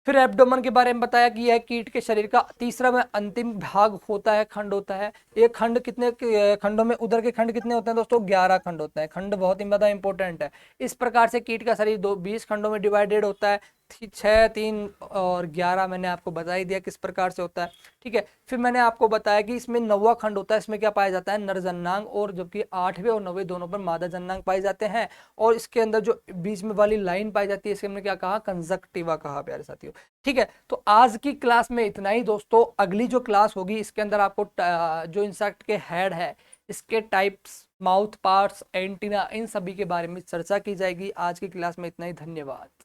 फिर एब्डोमेन के बारे में बताया कि यह कीट के शरीर का तीसरा व अंतिम भाग होता है, खंड होता है। ये खंड कितने खंडों में, उदर के खंड कितने होते हैं दोस्तों, 11 खंड होते हैं। खंड बहुत ही ज्यादा इंपॉर्टेंट है। इस प्रकार से कीट का शरीर 20 खंडों में डिवाइडेड होता है। 6, 3 और 11 मैंने आपको बता ही दिया किस प्रकार से होता है। ठीक है। फिर मैंने आपको बताया कि इसमें 9वां खंड होता है, इसमें क्या पाया जाता है, नर जननांग, और जबकि 8वें और 9वें दोनों पर मादा जननांग पाए जाते हैं। और इसके अंदर जो बीच में वाली लाइन पाई जाती है इसे हमने क्या कहा, कंजक्टिवा कहा प्यारे साथियों। ठीक है। तो आज की क्लास में इतना ही दोस्तों। अगली जो क्लास होगी इसके अंदर आपको जो इंसेक्ट के हेड है, इसके टाइप्स, माउथ पार्ट्स, एंटीना, इन सभी के बारे में चर्चा की जाएगी। आज की क्लास में इतना ही, धन्यवाद।